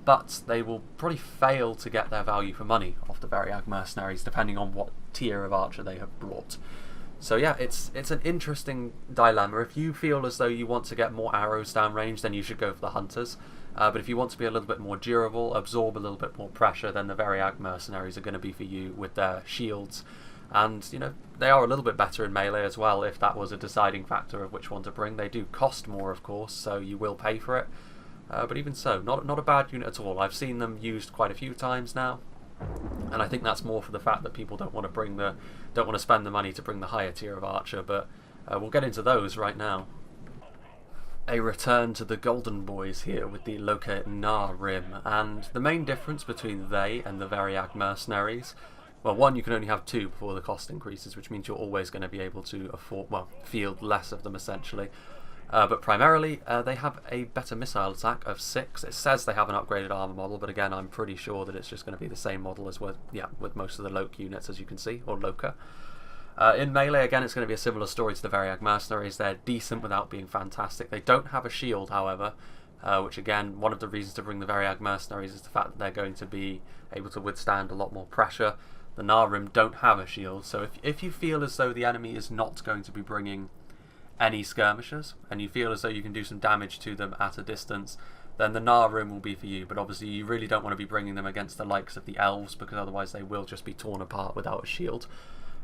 but they will probably fail to get their value for money off the Variag Mercenaries, depending on what tier of archer they have brought. So yeah, it's an interesting dilemma. If you feel as though you want to get more arrows downrange, then you should go for the Hunters. But if you want to be a little bit more durable, absorb a little bit more pressure, then the Variag Mercenaries are going to be for you with their shields. And, you know, they are a little bit better in melee as well, if that was a deciding factor of which one to bring. They do cost more, of course, so you will pay for it. But even so, not a bad unit at all. I've seen them used quite a few times now, and I think that's more for the fact that people don't want to spend the money to bring the higher tier of archer. But we'll get into those right now. A return to the Golden Boys here with the Locust Ion Ring, and the main difference between they and the Variag Mercenaries, well, one, you can only have 2 before the cost increases, which means you're always going to be able to afford, well, field less of them essentially. But primarily, they have a better missile attack of 6. It says they have an upgraded armor model, but again, I'm pretty sure that it's just going to be the same model as with most of the Loke units, as you can see, or Loka. In melee, again, it's going to be a similar story to the Variag Mercenaries. They're decent without being fantastic. They don't have a shield, however, which again, one of the reasons to bring the Variag Mercenaries is the fact that they're going to be able to withstand a lot more pressure. The Narim don't have a shield, so if you feel as though the enemy is not going to be bringing any skirmishers, and you feel as though you can do some damage to them at a distance, then the Narim will be for you. But obviously you really don't want to be bringing them against the likes of the Elves, because otherwise they will just be torn apart without a shield.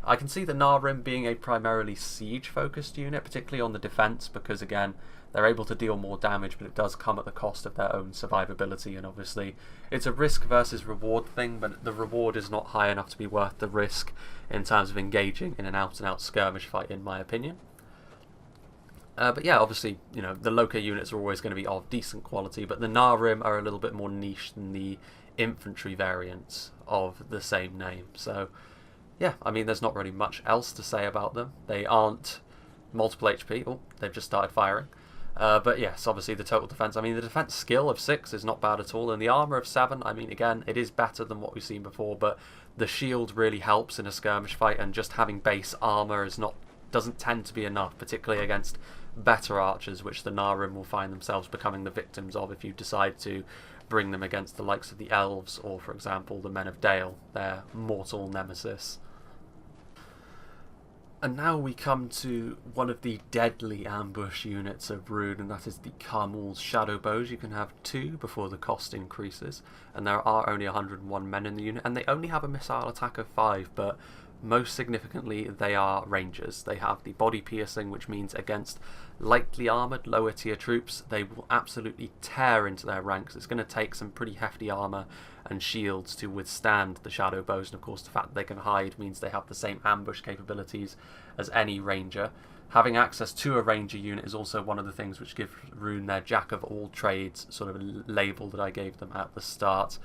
I can see the Narim being a primarily siege-focused unit, particularly on the defense, because again, they're able to deal more damage, but it does come at the cost of their own survivability, and obviously it's a risk versus reward thing, but the reward is not high enough to be worth the risk in terms of engaging in an out-and-out skirmish fight, in my opinion. But yeah, obviously, you know, the Loka units are always going to be of decent quality, but the Narim are a little bit more niche than the infantry variants of the same name. So yeah, I mean, there's not really much else to say about them. They aren't multiple HP. Oh, they've just started firing. But yes, obviously the total defense. I mean, the defense skill of 6 is not bad at all, and the armor of 7, I mean, again, it is better than what we've seen before, but the shield really helps in a skirmish fight, and just having base armor doesn't tend to be enough, particularly against better archers, which the Narim will find themselves becoming the victims of if you decide to bring them against the likes of the Elves or, for example, the Men of Dale, their mortal nemesis. And now we come to one of the deadly ambush units of Rhun, and that is the Camels Shadow Bows. You can have 2 before the cost increases, and there are only 101 men in the unit, and they only have a missile attack of 5, but most significantly they are rangers. They have the body piercing, which means against lightly armoured lower tier troops they will absolutely tear into their ranks. It's going to take some pretty hefty armour and shields to withstand the shadow bows, and of course the fact that they can hide means they have the same ambush capabilities as any ranger. Having access to a ranger unit is also one of the things which give Rhun their jack of all trades sort of label that I gave them at the start.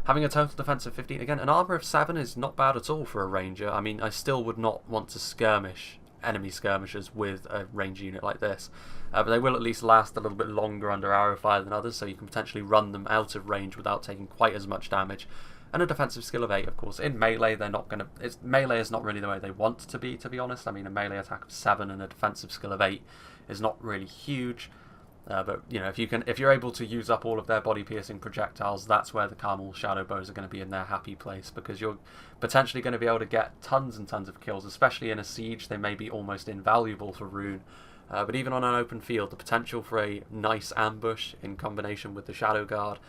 Having a total defense of 15, again, an armor of 7 is not bad at all for a ranger. I mean, I still would not want to skirmish enemy skirmishers with a ranger unit like this, but they will at least last a little bit longer under arrow fire than others, so you can potentially run them out of range without taking quite as much damage. And a defensive skill of 8, of course. In melee, they're not going to... Melee is not really the way they want to be honest. I mean, a melee attack of 7 and a defensive skill of 8 is not really huge. But you know, if you're able to use up all of their body-piercing projectiles, that's where the Camel Shadow Bows are going to be in their happy place, because you're potentially going to be able to get tons and tons of kills, especially in a siege. They may be almost invaluable for Rhun. But even on an open field, the potential for a nice ambush in combination with the Shadow Guard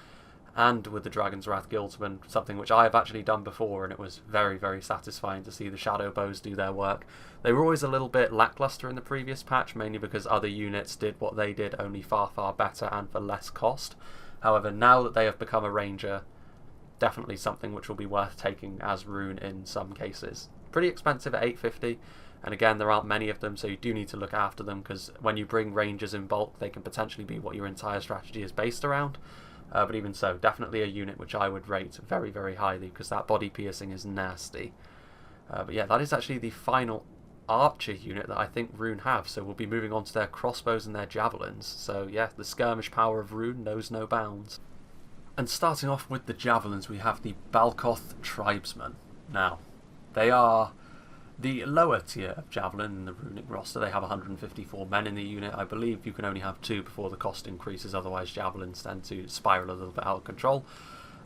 and with the Dragon's Wrath Guildsmen, something which I have actually done before, and it was very, very satisfying to see the Shadow Bows do their work. They were always a little bit lackluster in the previous patch, mainly because other units did what they did, only far, far better and for less cost. However, now that they have become a ranger, definitely something which will be worth taking as Rhun in some cases. Pretty expensive at 850, and again, there aren't many of them, so you do need to look after them, because when you bring rangers in bulk, they can potentially be what your entire strategy is based around. But even so, definitely a unit which I would rate very, very highly, because that body piercing is nasty. But yeah, that is actually the final archer unit that I think Rhun have, so we'll be moving on to their crossbows and their javelins. So yeah, the skirmish power of Rhun knows no bounds. And starting off with the javelins, we have the Balcoth Tribesmen. Now, they are the lower tier of javelin in the runic roster. They have 154 men in the unit. I believe you can only have 2 before the cost increases, otherwise javelins tend to spiral a little bit out of control.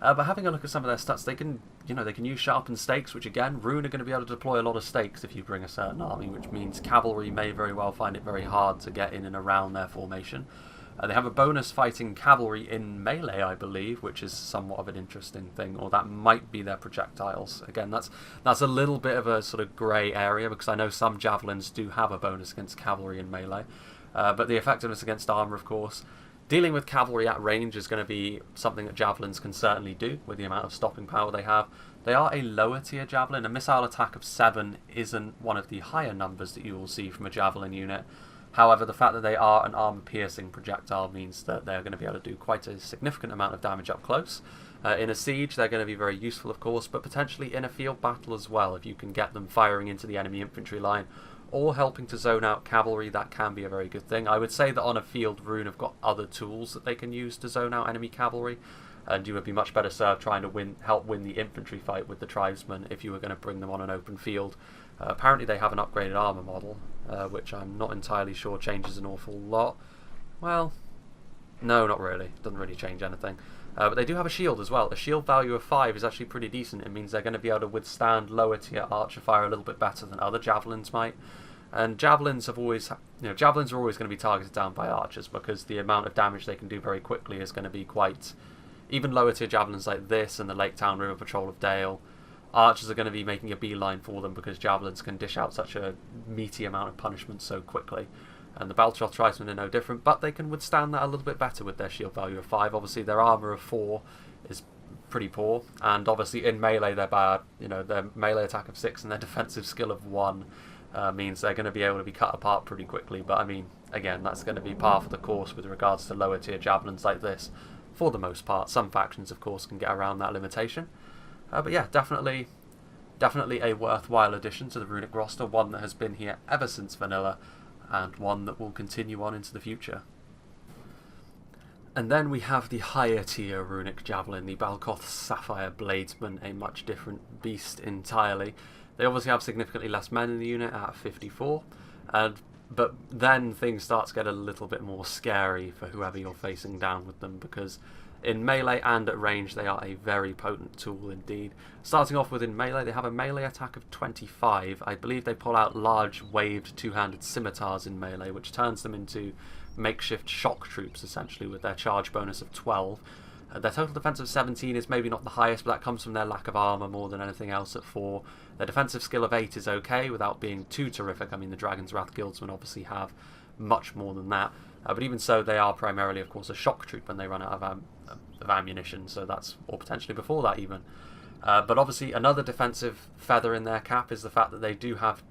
But having a look at some of their stats, they can use sharpened stakes, which again, Rhun are going to be able to deploy a lot of stakes if you bring a certain army, which means cavalry may very well find it very hard to get in and around their formation. They have a bonus fighting cavalry in melee, I believe, which is somewhat of an interesting thing, or that might be their projectiles. Again, that's a little bit of a sort of grey area, because I know some javelins do have a bonus against cavalry in melee, but the effectiveness against armour, of course. Dealing with cavalry at range is going to be something that javelins can certainly do, with the amount of stopping power they have. They are a lower tier javelin. A missile attack of 7 isn't one of the higher numbers that you will see from a javelin unit. However, the fact that they are an armor-piercing projectile means that they're going to be able to do quite a significant amount of damage up close. In a siege, they're going to be very useful, of course, but potentially in a field battle as well. If you can get them firing into the enemy infantry line or helping to zone out cavalry, that can be a very good thing. I would say that on a field, Rhun have got other tools that they can use to zone out enemy cavalry, and you would be much better served trying to help win the infantry fight with the tribesmen if you were going to bring them on an open field. Apparently they have an upgraded armour model, which I'm not entirely sure changes an awful lot. Well, no, not really. Doesn't really change anything. But they do have a shield as well. A shield value of 5 is actually pretty decent. It means they're going to be able to withstand lower tier archer fire a little bit better than other javelins might. And javelins are always going to be targeted down by archers, because the amount of damage they can do very quickly is going to be quite... Even lower tier javelins like this and the Lake Town River Patrol of Dale, archers are going to be making a beeline for them, because javelins can dish out such a meaty amount of punishment so quickly. And the Balcoth Tribesmen are no different, but they can withstand that a little bit better with their shield value of 5. Obviously their armour of 4 is pretty poor, and obviously in melee they're bad. Their melee attack of 6 and their defensive skill of 1 means they're going to be able to be cut apart pretty quickly. But I mean, again, that's going to be par for the course with regards to lower tier javelins like this, for the most part. Some factions, of course, can get around that limitation. But yeah, definitely a worthwhile addition to the runic roster, one that has been here ever since vanilla, and one that will continue on into the future. And then we have the higher tier runic javelin, the Balcoth Sapphire Bladesmen, a much different beast entirely. They obviously have significantly less men in the unit at 54, but then things start to get a little bit more scary for whoever you're facing down with them, because in melee and at range they are a very potent tool indeed. Starting off with in melee, they have a melee attack of 25. I believe they pull out large waved two-handed scimitars in melee, which turns them into makeshift shock troops essentially, with their charge bonus of 12. Their total defense of 17 is maybe not the highest, but that comes from their lack of armour more than anything else at 4. Their defensive skill of 8 is okay without being too terrific. I mean, the Dragon's Wrath Guildsmen obviously have much more than that. But even so, they are primarily, of course, a shock troop when they run out of ammunition, so that's, or potentially before that even. But obviously another defensive feather in their cap is the fact that they do have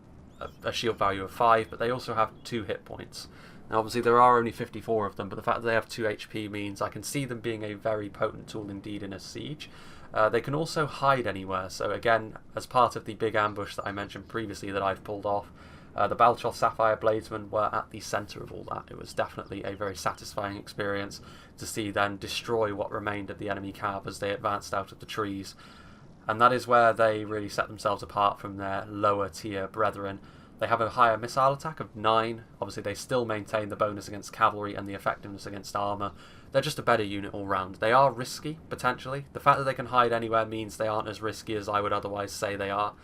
a shield value of 5, but they also have 2 hit points. Now obviously there are only 54 of them, but the fact that they have 2 HP means I can see them being a very potent tool indeed in a siege. They can also hide anywhere, so again, as part of the big ambush that I mentioned previously that I've pulled off, the Balcoth Sapphire Bladesmen were at the centre of all that. It was definitely a very satisfying experience to see them destroy what remained of the enemy cav as they advanced out of the trees. And that is where they really set themselves apart from their lower tier brethren. They have a higher missile attack of 9. Obviously they still maintain the bonus against cavalry and the effectiveness against armour. They're just a better unit all round. They are risky, potentially. The fact that they can hide anywhere means they aren't as risky as I would otherwise say they are.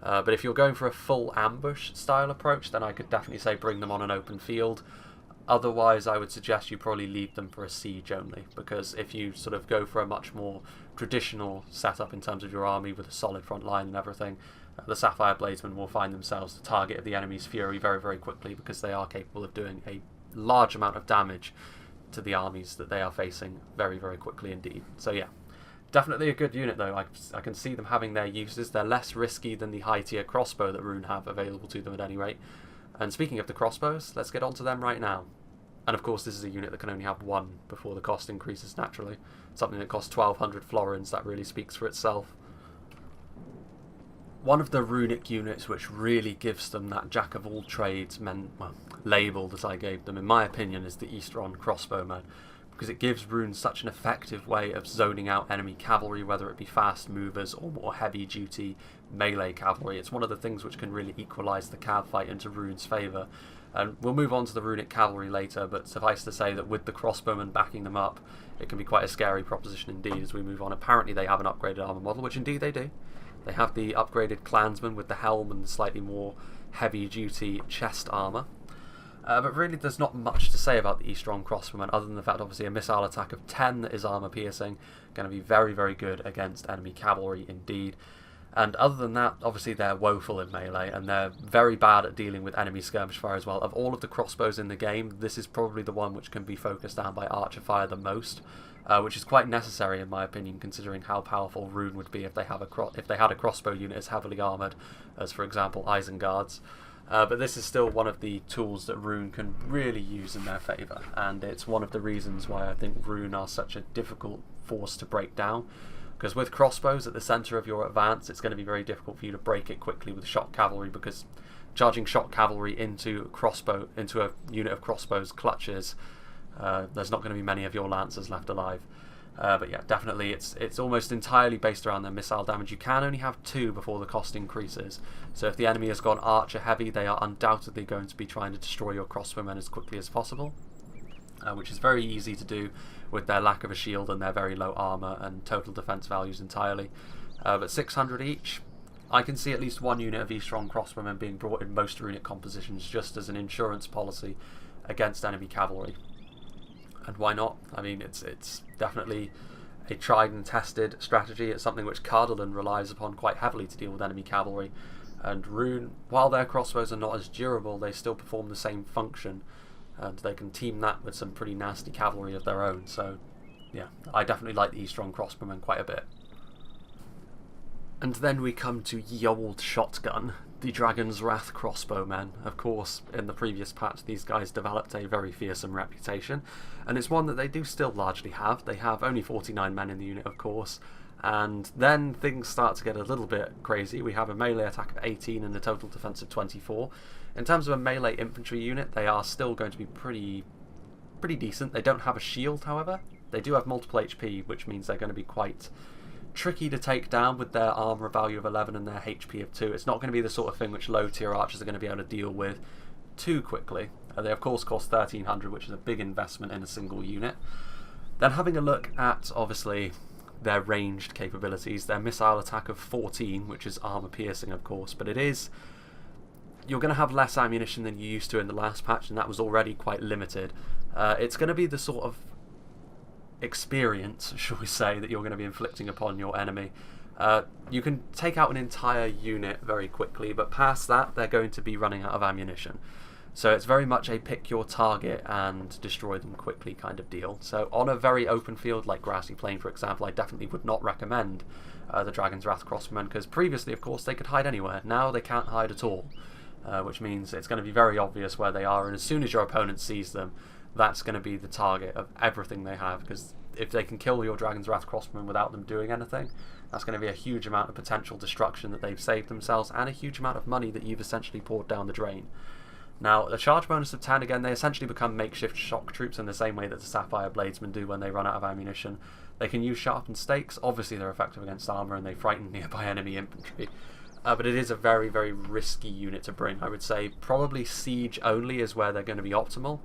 But if you're going for a full ambush style approach, then I could definitely say bring them on an open field. Otherwise, I would suggest you probably leave them for a siege only, because if you sort of go for a much more traditional setup in terms of your army with a solid front line and everything, the Sapphire Bladesmen will find themselves the target of the enemy's fury very, very quickly, because they are capable of doing a large amount of damage to the armies that they are facing very, very quickly indeed. So yeah. Definitely a good unit though. I can see them having their uses. They're less risky than the high tier crossbow that Rhun have available to them at any rate. And speaking of the crossbows, let's get on to them right now. And of course this is a unit that can only have one before the cost increases naturally. Something that costs 1200 florins, that really speaks for itself. One of the runic units which really gives them that jack of all trades label that I gave them, in my opinion, is the Eastron Crossbowmen, because it gives Rhun such an effective way of zoning out enemy cavalry, whether it be fast movers or more heavy duty melee cavalry. It's one of the things which can really equalise the cav fight into Rhun's favour. And we'll move on to the runic cavalry later, but suffice to say that with the crossbowmen backing them up, it can be quite a scary proposition indeed as we move on. Apparently they have an upgraded armour model, which indeed they do. They have the upgraded clansman with the helm and the slightly more heavy-duty chest armour. But really there's not much to say about the Eastron Crossbowmen other than the fact obviously a missile attack of 10 that is armour piercing, going to be very, very good against enemy cavalry indeed. And other than that, obviously they're woeful in melee, and they're very bad at dealing with enemy skirmish fire as well. Of all of the crossbows in the game, this is probably the one which can be focused down by archer fire the most. Which is quite necessary in my opinion, considering how powerful Rhun would be if they had a crossbow unit as heavily armoured as, for example, Isenguards. But this is still one of the tools that Rhun can really use in their favour, and it's one of the reasons why I think Rhun are such a difficult force to break down. Because with crossbows at the centre of your advance, it's going to be very difficult for you to break it quickly with shock cavalry, because charging shock cavalry into a unit of crossbows clutches, there's not going to be many of your lancers left alive. But yeah, definitely it's almost entirely based around their missile damage. You can only have 2 before the cost increases. So if the enemy has gone archer heavy, they are undoubtedly going to be trying to destroy your crossbowmen as quickly as possible. Which is very easy to do with their lack of a shield and their very low armour and total defence values entirely. But 600 each, I can see at least one unit of Eastron Crossbowmen being brought in most runic compositions just as an insurance policy against enemy cavalry. And why not? I mean, it's definitely a tried and tested strategy. It's something which Cardolan relies upon quite heavily to deal with enemy cavalry. And Rhun, while their crossbows are not as durable, they still perform the same function. And they can team that with some pretty nasty cavalry of their own. So, yeah, I definitely like the Eastron Crossbowmen quite a bit. And then we come to ye old shotgun, the Dragon's Wrath Crossbowmen. Of course, in the previous patch, these guys developed a very fearsome reputation, and it's one that they do still largely have. They have only 49 men in the unit, of course, and then things start to get a little bit crazy. We have a melee attack of 18 and a total defense of 24. In terms of a melee infantry unit, they are still going to be pretty decent. They don't have a shield, however. They do have multiple HP, which means they're going to be quite tricky to take down with their armour value of 11 and their HP of 2. It's not going to be the sort of thing which low tier archers are going to be able to deal with too quickly. They of course cost 1300, which is a big investment in a single unit. Then having a look at obviously their ranged capabilities, their missile attack of 14, which is armour piercing of course, but you're going to have less ammunition than you used to in the last patch, and that was already quite limited. It's going to be the sort of experience, shall we say, that you're going to be inflicting upon your enemy. You can take out an entire unit very quickly, but past that they're going to be running out of ammunition. So it's very much a pick your target and destroy them quickly kind of deal. So on a very open field like Grassy Plain, for example, I definitely would not recommend the Dragon's Wrath Crossbowmen, because previously, of course, they could hide anywhere. Now they can't hide at all, which means it's going to be very obvious where they are, and as soon as your opponent sees them, that's going to be the target of everything they have, because if they can kill your Dragon's Wrath Crossbowmen without them doing anything, that's going to be a huge amount of potential destruction that they've saved themselves, and a huge amount of money that you've essentially poured down the drain. Now, the charge bonus of 10, again, they essentially become makeshift shock troops in the same way that the Sapphire Bladesmen do when they run out of ammunition. They can use sharpened stakes. Obviously, they're effective against armour, and they frighten nearby enemy infantry. But it is a very, very risky unit to bring. I would say probably siege only is where they're going to be optimal.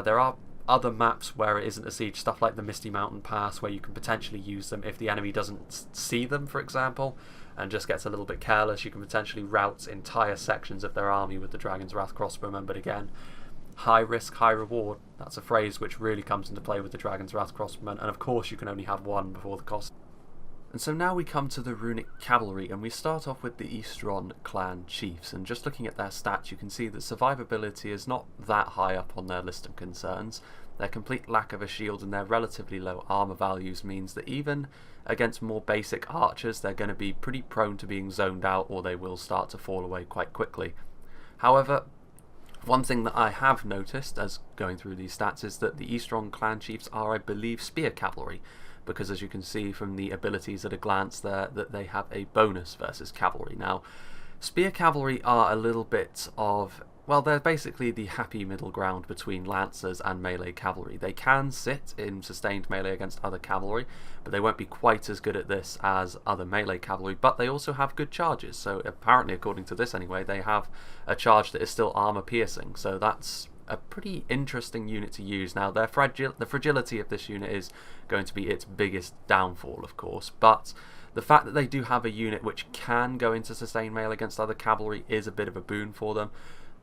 There are other maps where it isn't a siege, stuff like the Misty Mountain Pass, where you can potentially use them if the enemy doesn't see them, for example, and just gets a little bit careless. You can potentially rout entire sections of their army with the Dragon's Wrath Crossbowmen, but again, high risk, high reward. That's a phrase which really comes into play with the Dragon's Wrath Crossbowmen, and of course you can only have one before the cost. And so now we come to the Runic Cavalry, and we start off with the Eastron clan chiefs, and just looking at their stats you can see that survivability is not that high up on their list of concerns. Their complete lack of a shield and their relatively low armour values means that even against more basic archers they're going to be pretty prone to being zoned out, or they will start to fall away quite quickly. However, One thing that I have noticed as going through these stats is that the Eastron clan chiefs are, I believe, spear cavalry, because as you can see from the abilities at a glance there, that they have a bonus versus cavalry. Now, spear cavalry are a little bit of, well, they're basically the happy middle ground between lancers and melee cavalry. They can sit in sustained melee against other cavalry, but they won't be quite as good at this as other melee cavalry, but they also have good charges. So apparently, according to this anyway, they have a charge that is still armor piercing, so that's a pretty interesting unit to use. Now, the fragility of this unit is going to be its biggest downfall, of course, but the fact that they do have a unit which can go into sustained melee against other cavalry is a bit of a boon for them.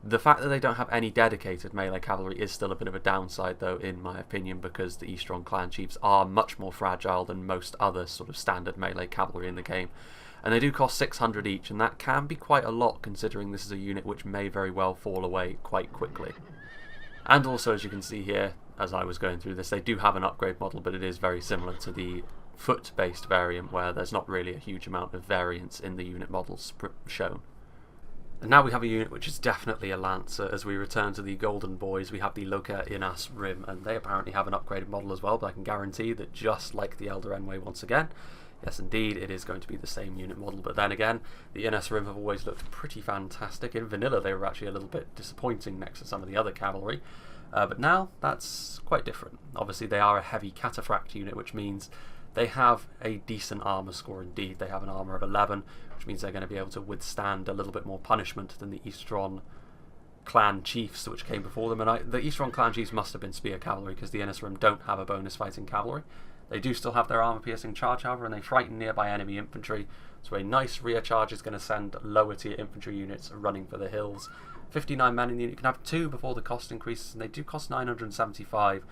The fact that they don't have any dedicated melee cavalry is still a bit of a downside, though, in my opinion, because the Eastron clan chiefs are much more fragile than most other sort of standard melee cavalry in the game. And they do cost 600 each, and that can be quite a lot considering this is a unit which may very well fall away quite quickly. And also, as you can see here, as I was going through this, they do have an upgrade model, but it is very similar to the foot-based variant, where there's not really a huge amount of variance in the unit models shown. And now we have a unit which is definitely a lancer. As we return to the Golden Boys, we have the Locust Ion Ring, and they apparently have an upgraded model as well, but I can guarantee that just like the Elder Enway once again, yes indeed, it is going to be the same unit model. But then again, the Ion Ring have always looked pretty fantastic. In vanilla they were actually a little bit disappointing next to some of the other cavalry, but now that's quite different. Obviously they are a heavy cataphract unit, which means they have a decent armor score indeed. They have an armor of 11, which means they're going to be able to withstand a little bit more punishment than the Eastron clan chiefs which came before them. And the Eastron clan chiefs must have been spear cavalry, because the Ion Ring don't have a bonus fighting cavalry. They do still have their armor piercing charge, however, and they frighten nearby enemy infantry, so a nice rear charge is going to send lower tier infantry units running for the hills. 59 men in the unit. You can have 2 before the cost increases, and they do cost 975.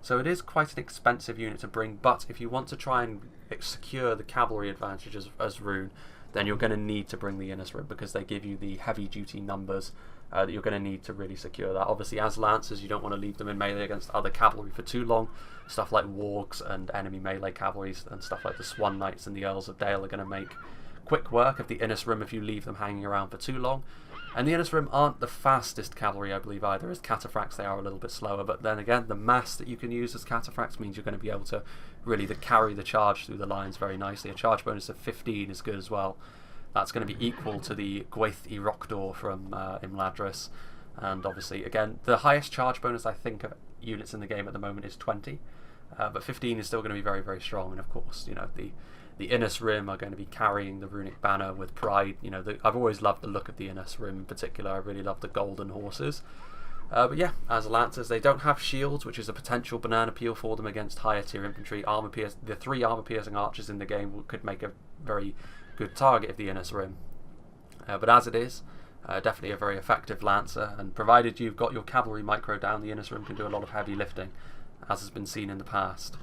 So it is quite an expensive unit to bring, but if you want to try and secure the cavalry advantage as Rhun, then you're going to need to bring the Ion Ring, because they give you the heavy duty numbers that you're going to need to really secure that. Obviously, as lancers, you don't want to leave them in melee against other cavalry for too long. Stuff like wargs and enemy melee cavalries and stuff like the Swan Knights and the Earls of Dale are going to make quick work of the Ion Ring if you leave them hanging around for too long. And the Ion Ring aren't the fastest cavalry, I believe, either. As cataphracts, they are a little bit slower, but then again, the mass that you can use as cataphracts means you're going to be able to really carry the charge through the lines very nicely. A charge bonus of 15 is good as well. That's going to be equal to the Gwaith y Rochdor from Imladris. And obviously, again, the highest charge bonus I think of units in the game at the moment is 20. But 15 is still going to be very, very strong. And of course, you know, the Ion Ring are going to be carrying the runic banner with pride. You know, I've always loved the look of the Ion Ring in particular. I really love the golden horses. But yeah, as lancers, they don't have shields, which is a potential banana peel for them against higher tier infantry. The 3 armor piercing archers in the game could make a very good target of the Ion Ring. But as it is, definitely a very effective lancer, and provided you've got your cavalry micro down, the Ion Ring can do a lot of heavy lifting, as has been seen in the past.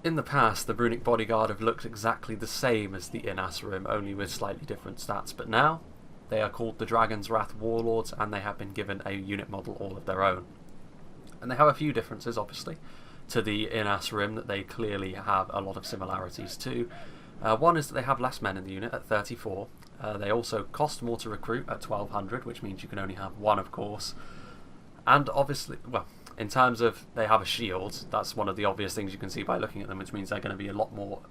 In the past, the Runic Bodyguard have looked exactly the same as the Ion Ring, only with slightly different stats, but now they are called the Dragon's Wrath Warlords, and they have been given a unit model all of their own. And they have a few differences, obviously, to the Ion Ring that they clearly have a lot of similarities to. One is that they have less men in the unit at 34. They also cost more to recruit at 1200, which means you can only have 1, of course. And obviously, well, in terms of they have a shield, that's one of the obvious things you can see by looking at them, which means they're going to be a lot more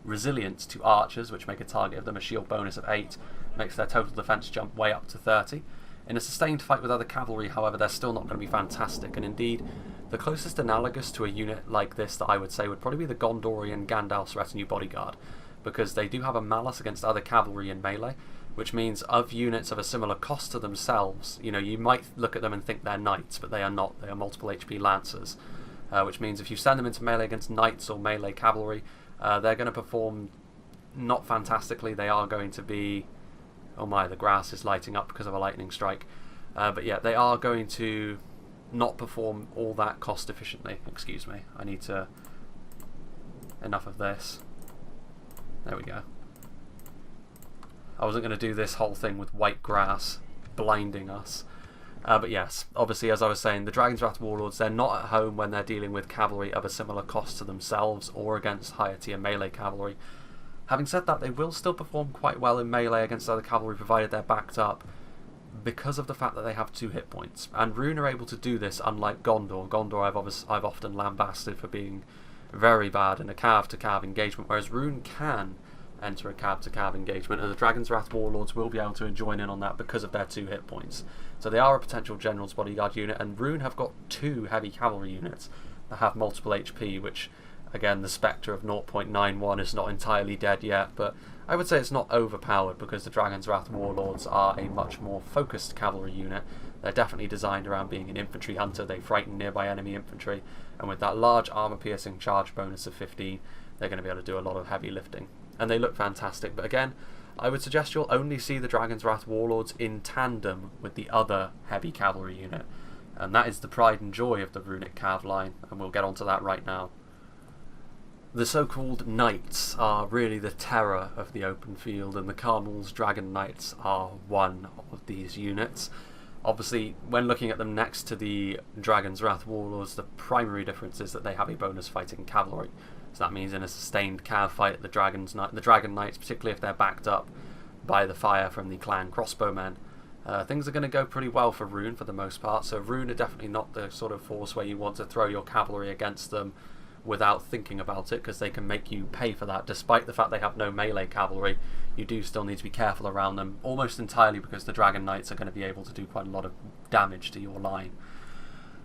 resilient to archers, which make a target of them a shield bonus of 8, makes their total defense jump way up to 30. In a sustained fight with other cavalry, however, they're still not going to be fantastic, and indeed, the closest analogous to a unit like this that I would say would probably be the Gondorian Gandalf's Retinue Bodyguard, because they do have a malus against other cavalry in melee, which means of units of a similar cost to themselves, you know, you might look at them and think they're knights, but they are not. They are multiple HP lancers, which means if you send them into melee against knights or melee cavalry, they're going to perform not fantastically. They are going to be... Oh my, the grass is lighting up because of a lightning strike. But yeah, they are going to not perform all that cost efficiently. Excuse me, I need to... Enough of this. There we go. I wasn't going to do this whole thing with white grass blinding us. But yes, obviously, as I was saying, the Dragon's Wrath Warlords, they're not at home when they're dealing with cavalry of a similar cost to themselves or against higher tier melee cavalry. Having said that, they will still perform quite well in melee against other cavalry, provided they're backed up. because of the fact that they have 2 hit points. And Rhun are able to do this, unlike Gondor. Gondor I've often lambasted for being very bad in a cav-to-cav engagement, whereas Rhun can enter a cav-to-cav engagement, and the Dragon's Wrath Warlords will be able to join in on that because of their 2 hit points. So they are a potential General's Bodyguard unit, and Rhun have got 2 heavy cavalry units that have multiple HP, which, again, the Spectre of 0.91 is not entirely dead yet, but I would say it's not overpowered because the Dragon's Wrath Warlords are a much more focused cavalry unit. They're definitely designed around being an infantry hunter. They frighten nearby enemy infantry, and with that large armor-piercing charge bonus of 15, they're going to be able to do a lot of heavy lifting. And they look fantastic, but again, I would suggest you'll only see the Dragon's Wrath Warlords in tandem with the other heavy cavalry unit, and that is the pride and joy of the Runic Cav line, and we'll get onto that right now. The so-called Knights are really the terror of the open field, and the Camels Dragon Knights are one of these units. Obviously, when looking at them next to the Dragon's Wrath Warlords, the primary difference is that they have a bonus fighting cavalry. So that means in a sustained cav fight, the Dragon Knights, particularly if they're backed up by the fire from the clan Crossbowmen, things are going to go pretty well for Rhun for the most part. So Rhun are definitely not the sort of force where you want to throw your cavalry against them without thinking about it, because they can make you pay for that. Despite the fact they have no melee cavalry, you do still need to be careful around them, almost entirely because the Dragon Knights are going to be able to do quite a lot of damage to your line.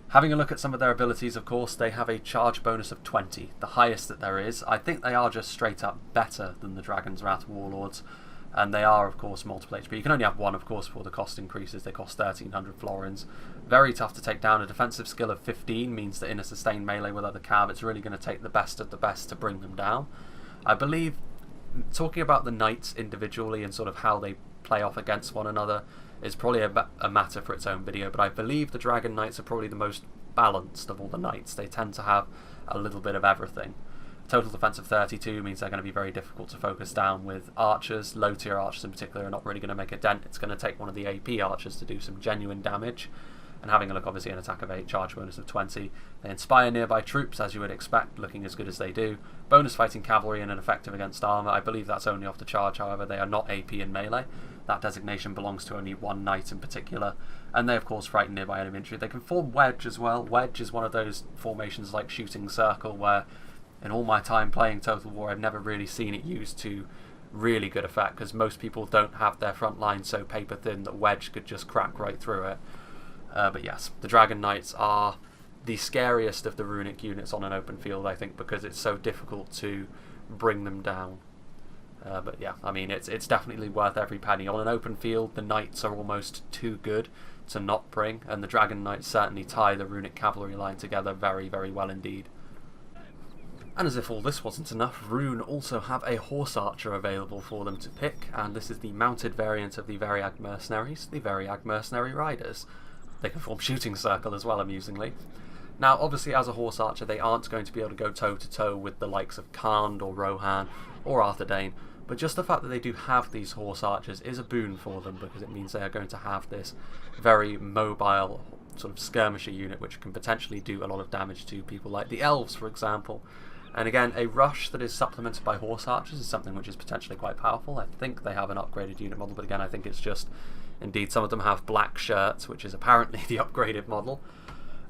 Having a look at some of their abilities, of course, they have a charge bonus of 20, the highest that there is. I think they are just straight up better than the Dragon's Wrath Warlords, and they are, of course, multiple HP. You can only have one, of course, before the cost increases. They cost 1,300 florins. Very tough to take down. A defensive skill of 15 means that in a sustained melee with other cav, it's really going to take the best of the best to bring them down. I believe, talking about the Knights individually and sort of how they play off against one another is probably a matter for its own video, but I believe the Dragon Knights are probably the most balanced of all the Knights. They tend to have a little bit of everything. Total defense of 32 means they're going to be very difficult to focus down with archers. Low tier archers in particular are not really going to make a dent. It's going to take one of the AP archers to do some genuine damage. And having a look, obviously, an attack of 8, charge bonus of 20. They inspire nearby troops, as you would expect, looking as good as they do. Bonus fighting cavalry and an effective against armour. I believe that's only off the charge, however. They are not AP in melee. That designation belongs to only one knight in particular. And they, of course, frighten nearby enemy infantry. They can form wedge as well. Wedge is one of those formations like shooting circle where, in all my time playing Total War, I've never really seen it used to really good effect, because most people don't have their front line so paper thin that wedge could just crack right through it. But yes, the Dragon Knights are the scariest of the runic units on an open field, I think, because it's so difficult to bring them down. But yeah, I mean, it's definitely worth every penny. On an open field, the Knights are almost too good to not bring, and the Dragon Knights certainly tie the runic cavalry line together very, very well indeed. And as if all this wasn't enough, Rhun also have a horse archer available for them to pick, and this is the mounted variant of the Variag Mercenaries, the Variag Mercenary Riders. They can form shooting circle as well, amusingly. Now, obviously, as a horse archer, they aren't going to be able to go toe-to-toe with the likes of Khand or Rohan or Arthur Dane, but just the fact that they do have these horse archers is a boon for them, because it means they are going to have this very mobile sort of skirmisher unit which can potentially do a lot of damage to people like the elves, for example. And again, a rush that is supplemented by horse archers is something which is potentially quite powerful. I think they have an upgraded unit model, but again, I think it's just, indeed, some of them have black shirts, which is apparently the upgraded model.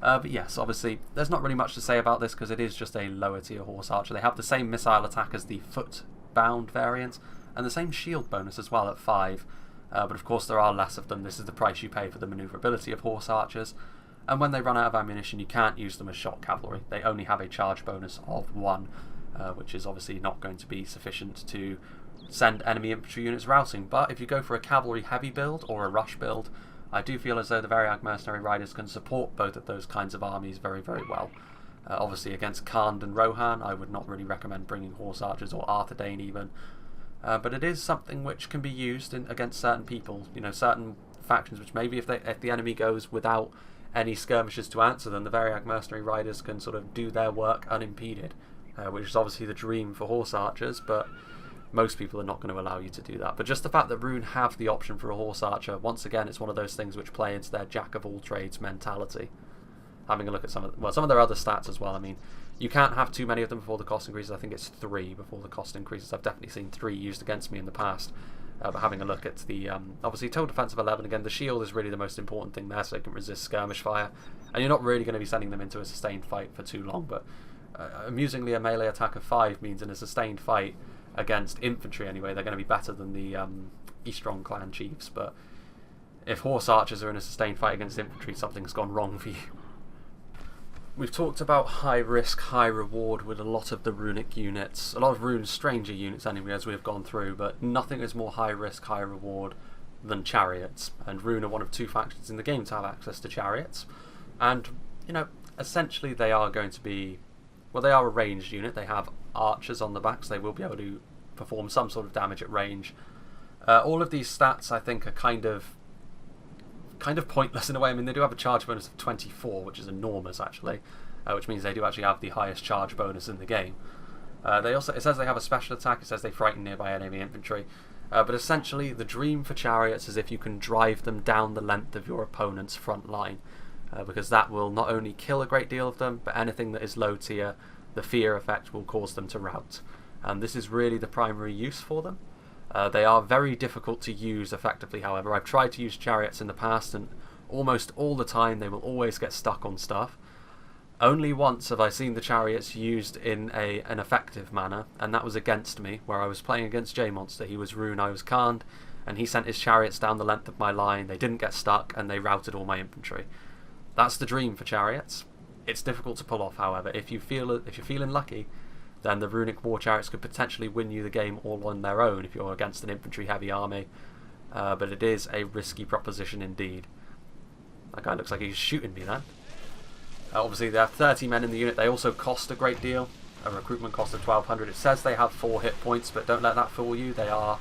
But yes, obviously, there's not really much to say about this because it is just a lower tier horse archer. They have the same missile attack as the foot-bound variant, and the same shield bonus as well at 5. But of course, there are less of them. This is the price you pay for the manoeuvrability of horse archers. And when they run out of ammunition, you can't use them as shot cavalry. They only have a charge bonus of 1, which is obviously not going to be sufficient to send enemy infantry units routing. But if you go for a cavalry heavy build or a rush build, I do feel as though the Variag Mercenary Riders can support both of those kinds of armies very, very well. Obviously, against Khand and Rohan, I would not really recommend bringing horse archers, or Arthur Dane even. But it is something which can be used against certain people, you know, certain factions, which maybe if the enemy goes without any skirmishes to answer them, the Variag Mercenary Riders can sort of do their work unimpeded, which is obviously the dream for horse archers, but most people are not going to allow you to do that. But just the fact that Rhun have the option for a horse archer, once again, it's one of those things which play into their jack-of-all-trades mentality. Having a look at some of their other stats as well. I mean, you can't have too many of them before the cost increases. I think it's 3 before the cost increases. I've definitely seen 3 used against me in the past. But having a look at the, obviously total defense of 11, again the shield is really the most important thing there, so they can resist skirmish fire, and you're not really going to be sending them into a sustained fight for too long, but amusingly a melee attack of 5 means in a sustained fight against infantry anyway, they're going to be better than the Eastron clan chiefs, but if horse archers are in a sustained fight against infantry, something's gone wrong for you. We've talked about high risk, high reward with a lot of the runic units, a lot of Rhun stranger units anyway as we've gone through, but nothing is more high risk, high reward than chariots, and Rhun are one of 2 factions in the game to have access to chariots, and you know, essentially they are going to be, well, they are a ranged unit, they have archers on the back, so they will be able to perform some sort of damage at range. All of these stats I think are kind of pointless in a way. I mean, they do have a charge bonus of 24, which is enormous actually, which means they do actually have the highest charge bonus in the game. It says they have a special attack, it says they frighten nearby enemy infantry, but essentially the dream for chariots is if you can drive them down the length of your opponent's front line, because that will not only kill a great deal of them, but anything that is low tier, the fear effect will cause them to rout, and this is really the primary use for them. They are very difficult to use effectively, however. I've tried to use chariots in the past, and almost all the time they will always get stuck on stuff. Only once have I seen the chariots used in an effective manner, and that was against me, where I was playing against J-Monster. He was Rhun, I was Kharned, and he sent his chariots down the length of my line. They didn't get stuck, and they routed all my infantry. That's the dream for chariots. It's difficult to pull off, however. If you're feeling lucky, then the runic war chariots could potentially win you the game all on their own if you're against an infantry heavy army, but it is a risky proposition indeed. That guy looks like he's shooting me then. Obviously they have 30 men in the unit, they also cost a great deal, a recruitment cost of 1200. It says they have 4 hit points, but don't let that fool you, they are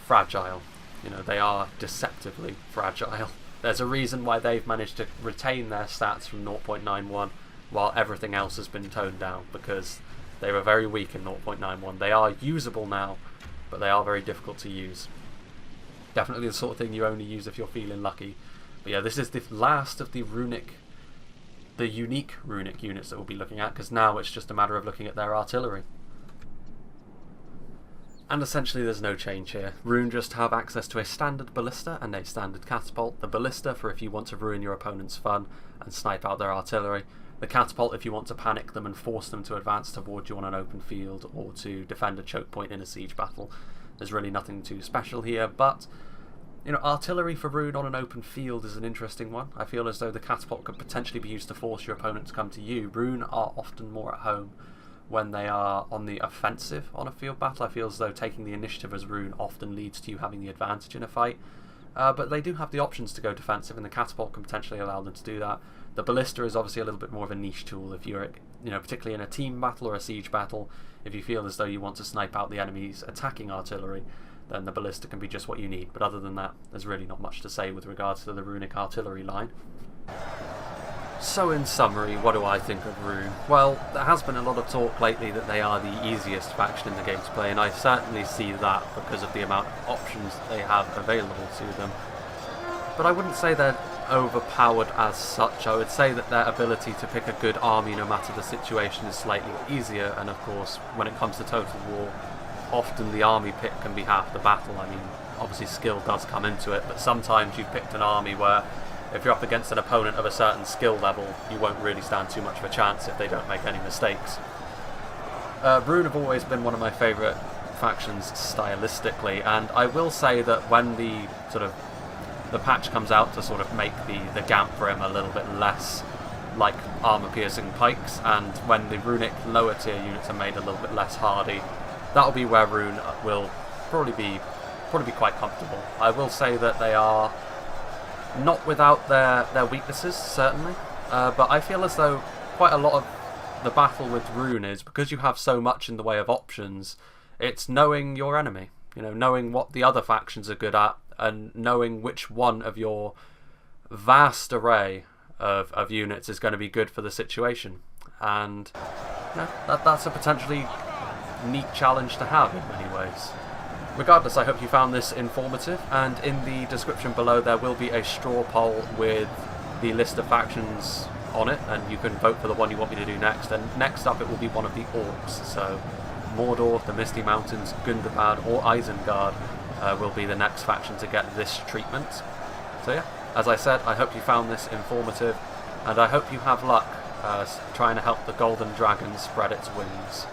fragile. You know, they are deceptively fragile. There's a reason why they've managed to retain their stats from 0.91 while everything else has been toned down, because they were very weak in 0.91. They are usable now, but they are very difficult to use. Definitely the sort of thing you only use if you're feeling lucky. But yeah, this is the last of the unique runic units that we'll be looking at, because now it's just a matter of looking at their artillery. And essentially there's no change here. Rhun just have access to a standard ballista and a standard catapult. The ballista for if you want to ruin your opponent's fun and snipe out their artillery. The catapult if you want to panic them and force them to advance towards you on an open field or to defend a choke point in a siege battle. There's really nothing too special here, but you know, artillery for Rhun on an open field is an interesting one. I feel as though the catapult could potentially be used to force your opponent to come to you. Rhun are often more at home when they are on the offensive on a field battle. I feel as though taking the initiative as Rhun often leads to you having the advantage in a fight. But they do have the options to go defensive, and the catapult can potentially allow them to do that. The ballista is obviously a little bit more of a niche tool if you're, you know, particularly in a team battle or a siege battle. If you feel as though you want to snipe out the enemy's attacking artillery, then the ballista can be just what you need. But other than that, there's really not much to say with regards to the runic artillery line. So in summary, what do I think of Rhun? Well, there has been a lot of talk lately that they are the easiest faction in the game to play, and I certainly see that because of the amount of options that they have available to them. But I wouldn't say they're overpowered as such. I would say that their ability to pick a good army no matter the situation is slightly easier, and of course when it comes to total war, often the army pick can be half the battle. I mean, obviously skill does come into it, but sometimes you've picked an army where if you're up against an opponent of a certain skill level, you won't really stand too much of a chance if they don't make any mistakes. Rhun have always been one of my favourite factions stylistically, and I will say that when the patch comes out to sort of make the Gamp for him a little bit less like armour-piercing pikes, and when the runic lower tier units are made a little bit less hardy, that'll be where Rhun will probably be quite comfortable. I will say that they are not without their weaknesses, certainly, but I feel as though quite a lot of the battle with Rhun is, because you have so much in the way of options, it's knowing your enemy, you know, knowing what the other factions are good at, and knowing which one of your vast array of units is going to be good for the situation. And you know, that's a potentially neat challenge to have in many ways. Regardless, I hope you found this informative, and in the description below there will be a straw poll with the list of factions on it, and you can vote for the one you want me to do next. And next up it will be one of the orcs, so Mordor, the Misty Mountains, Gundabad or Isengard. will be the next faction to get this treatment. So yeah, as I said, I hope you found this informative, and I hope you have luck trying to help the Golden Dragon spread its wings.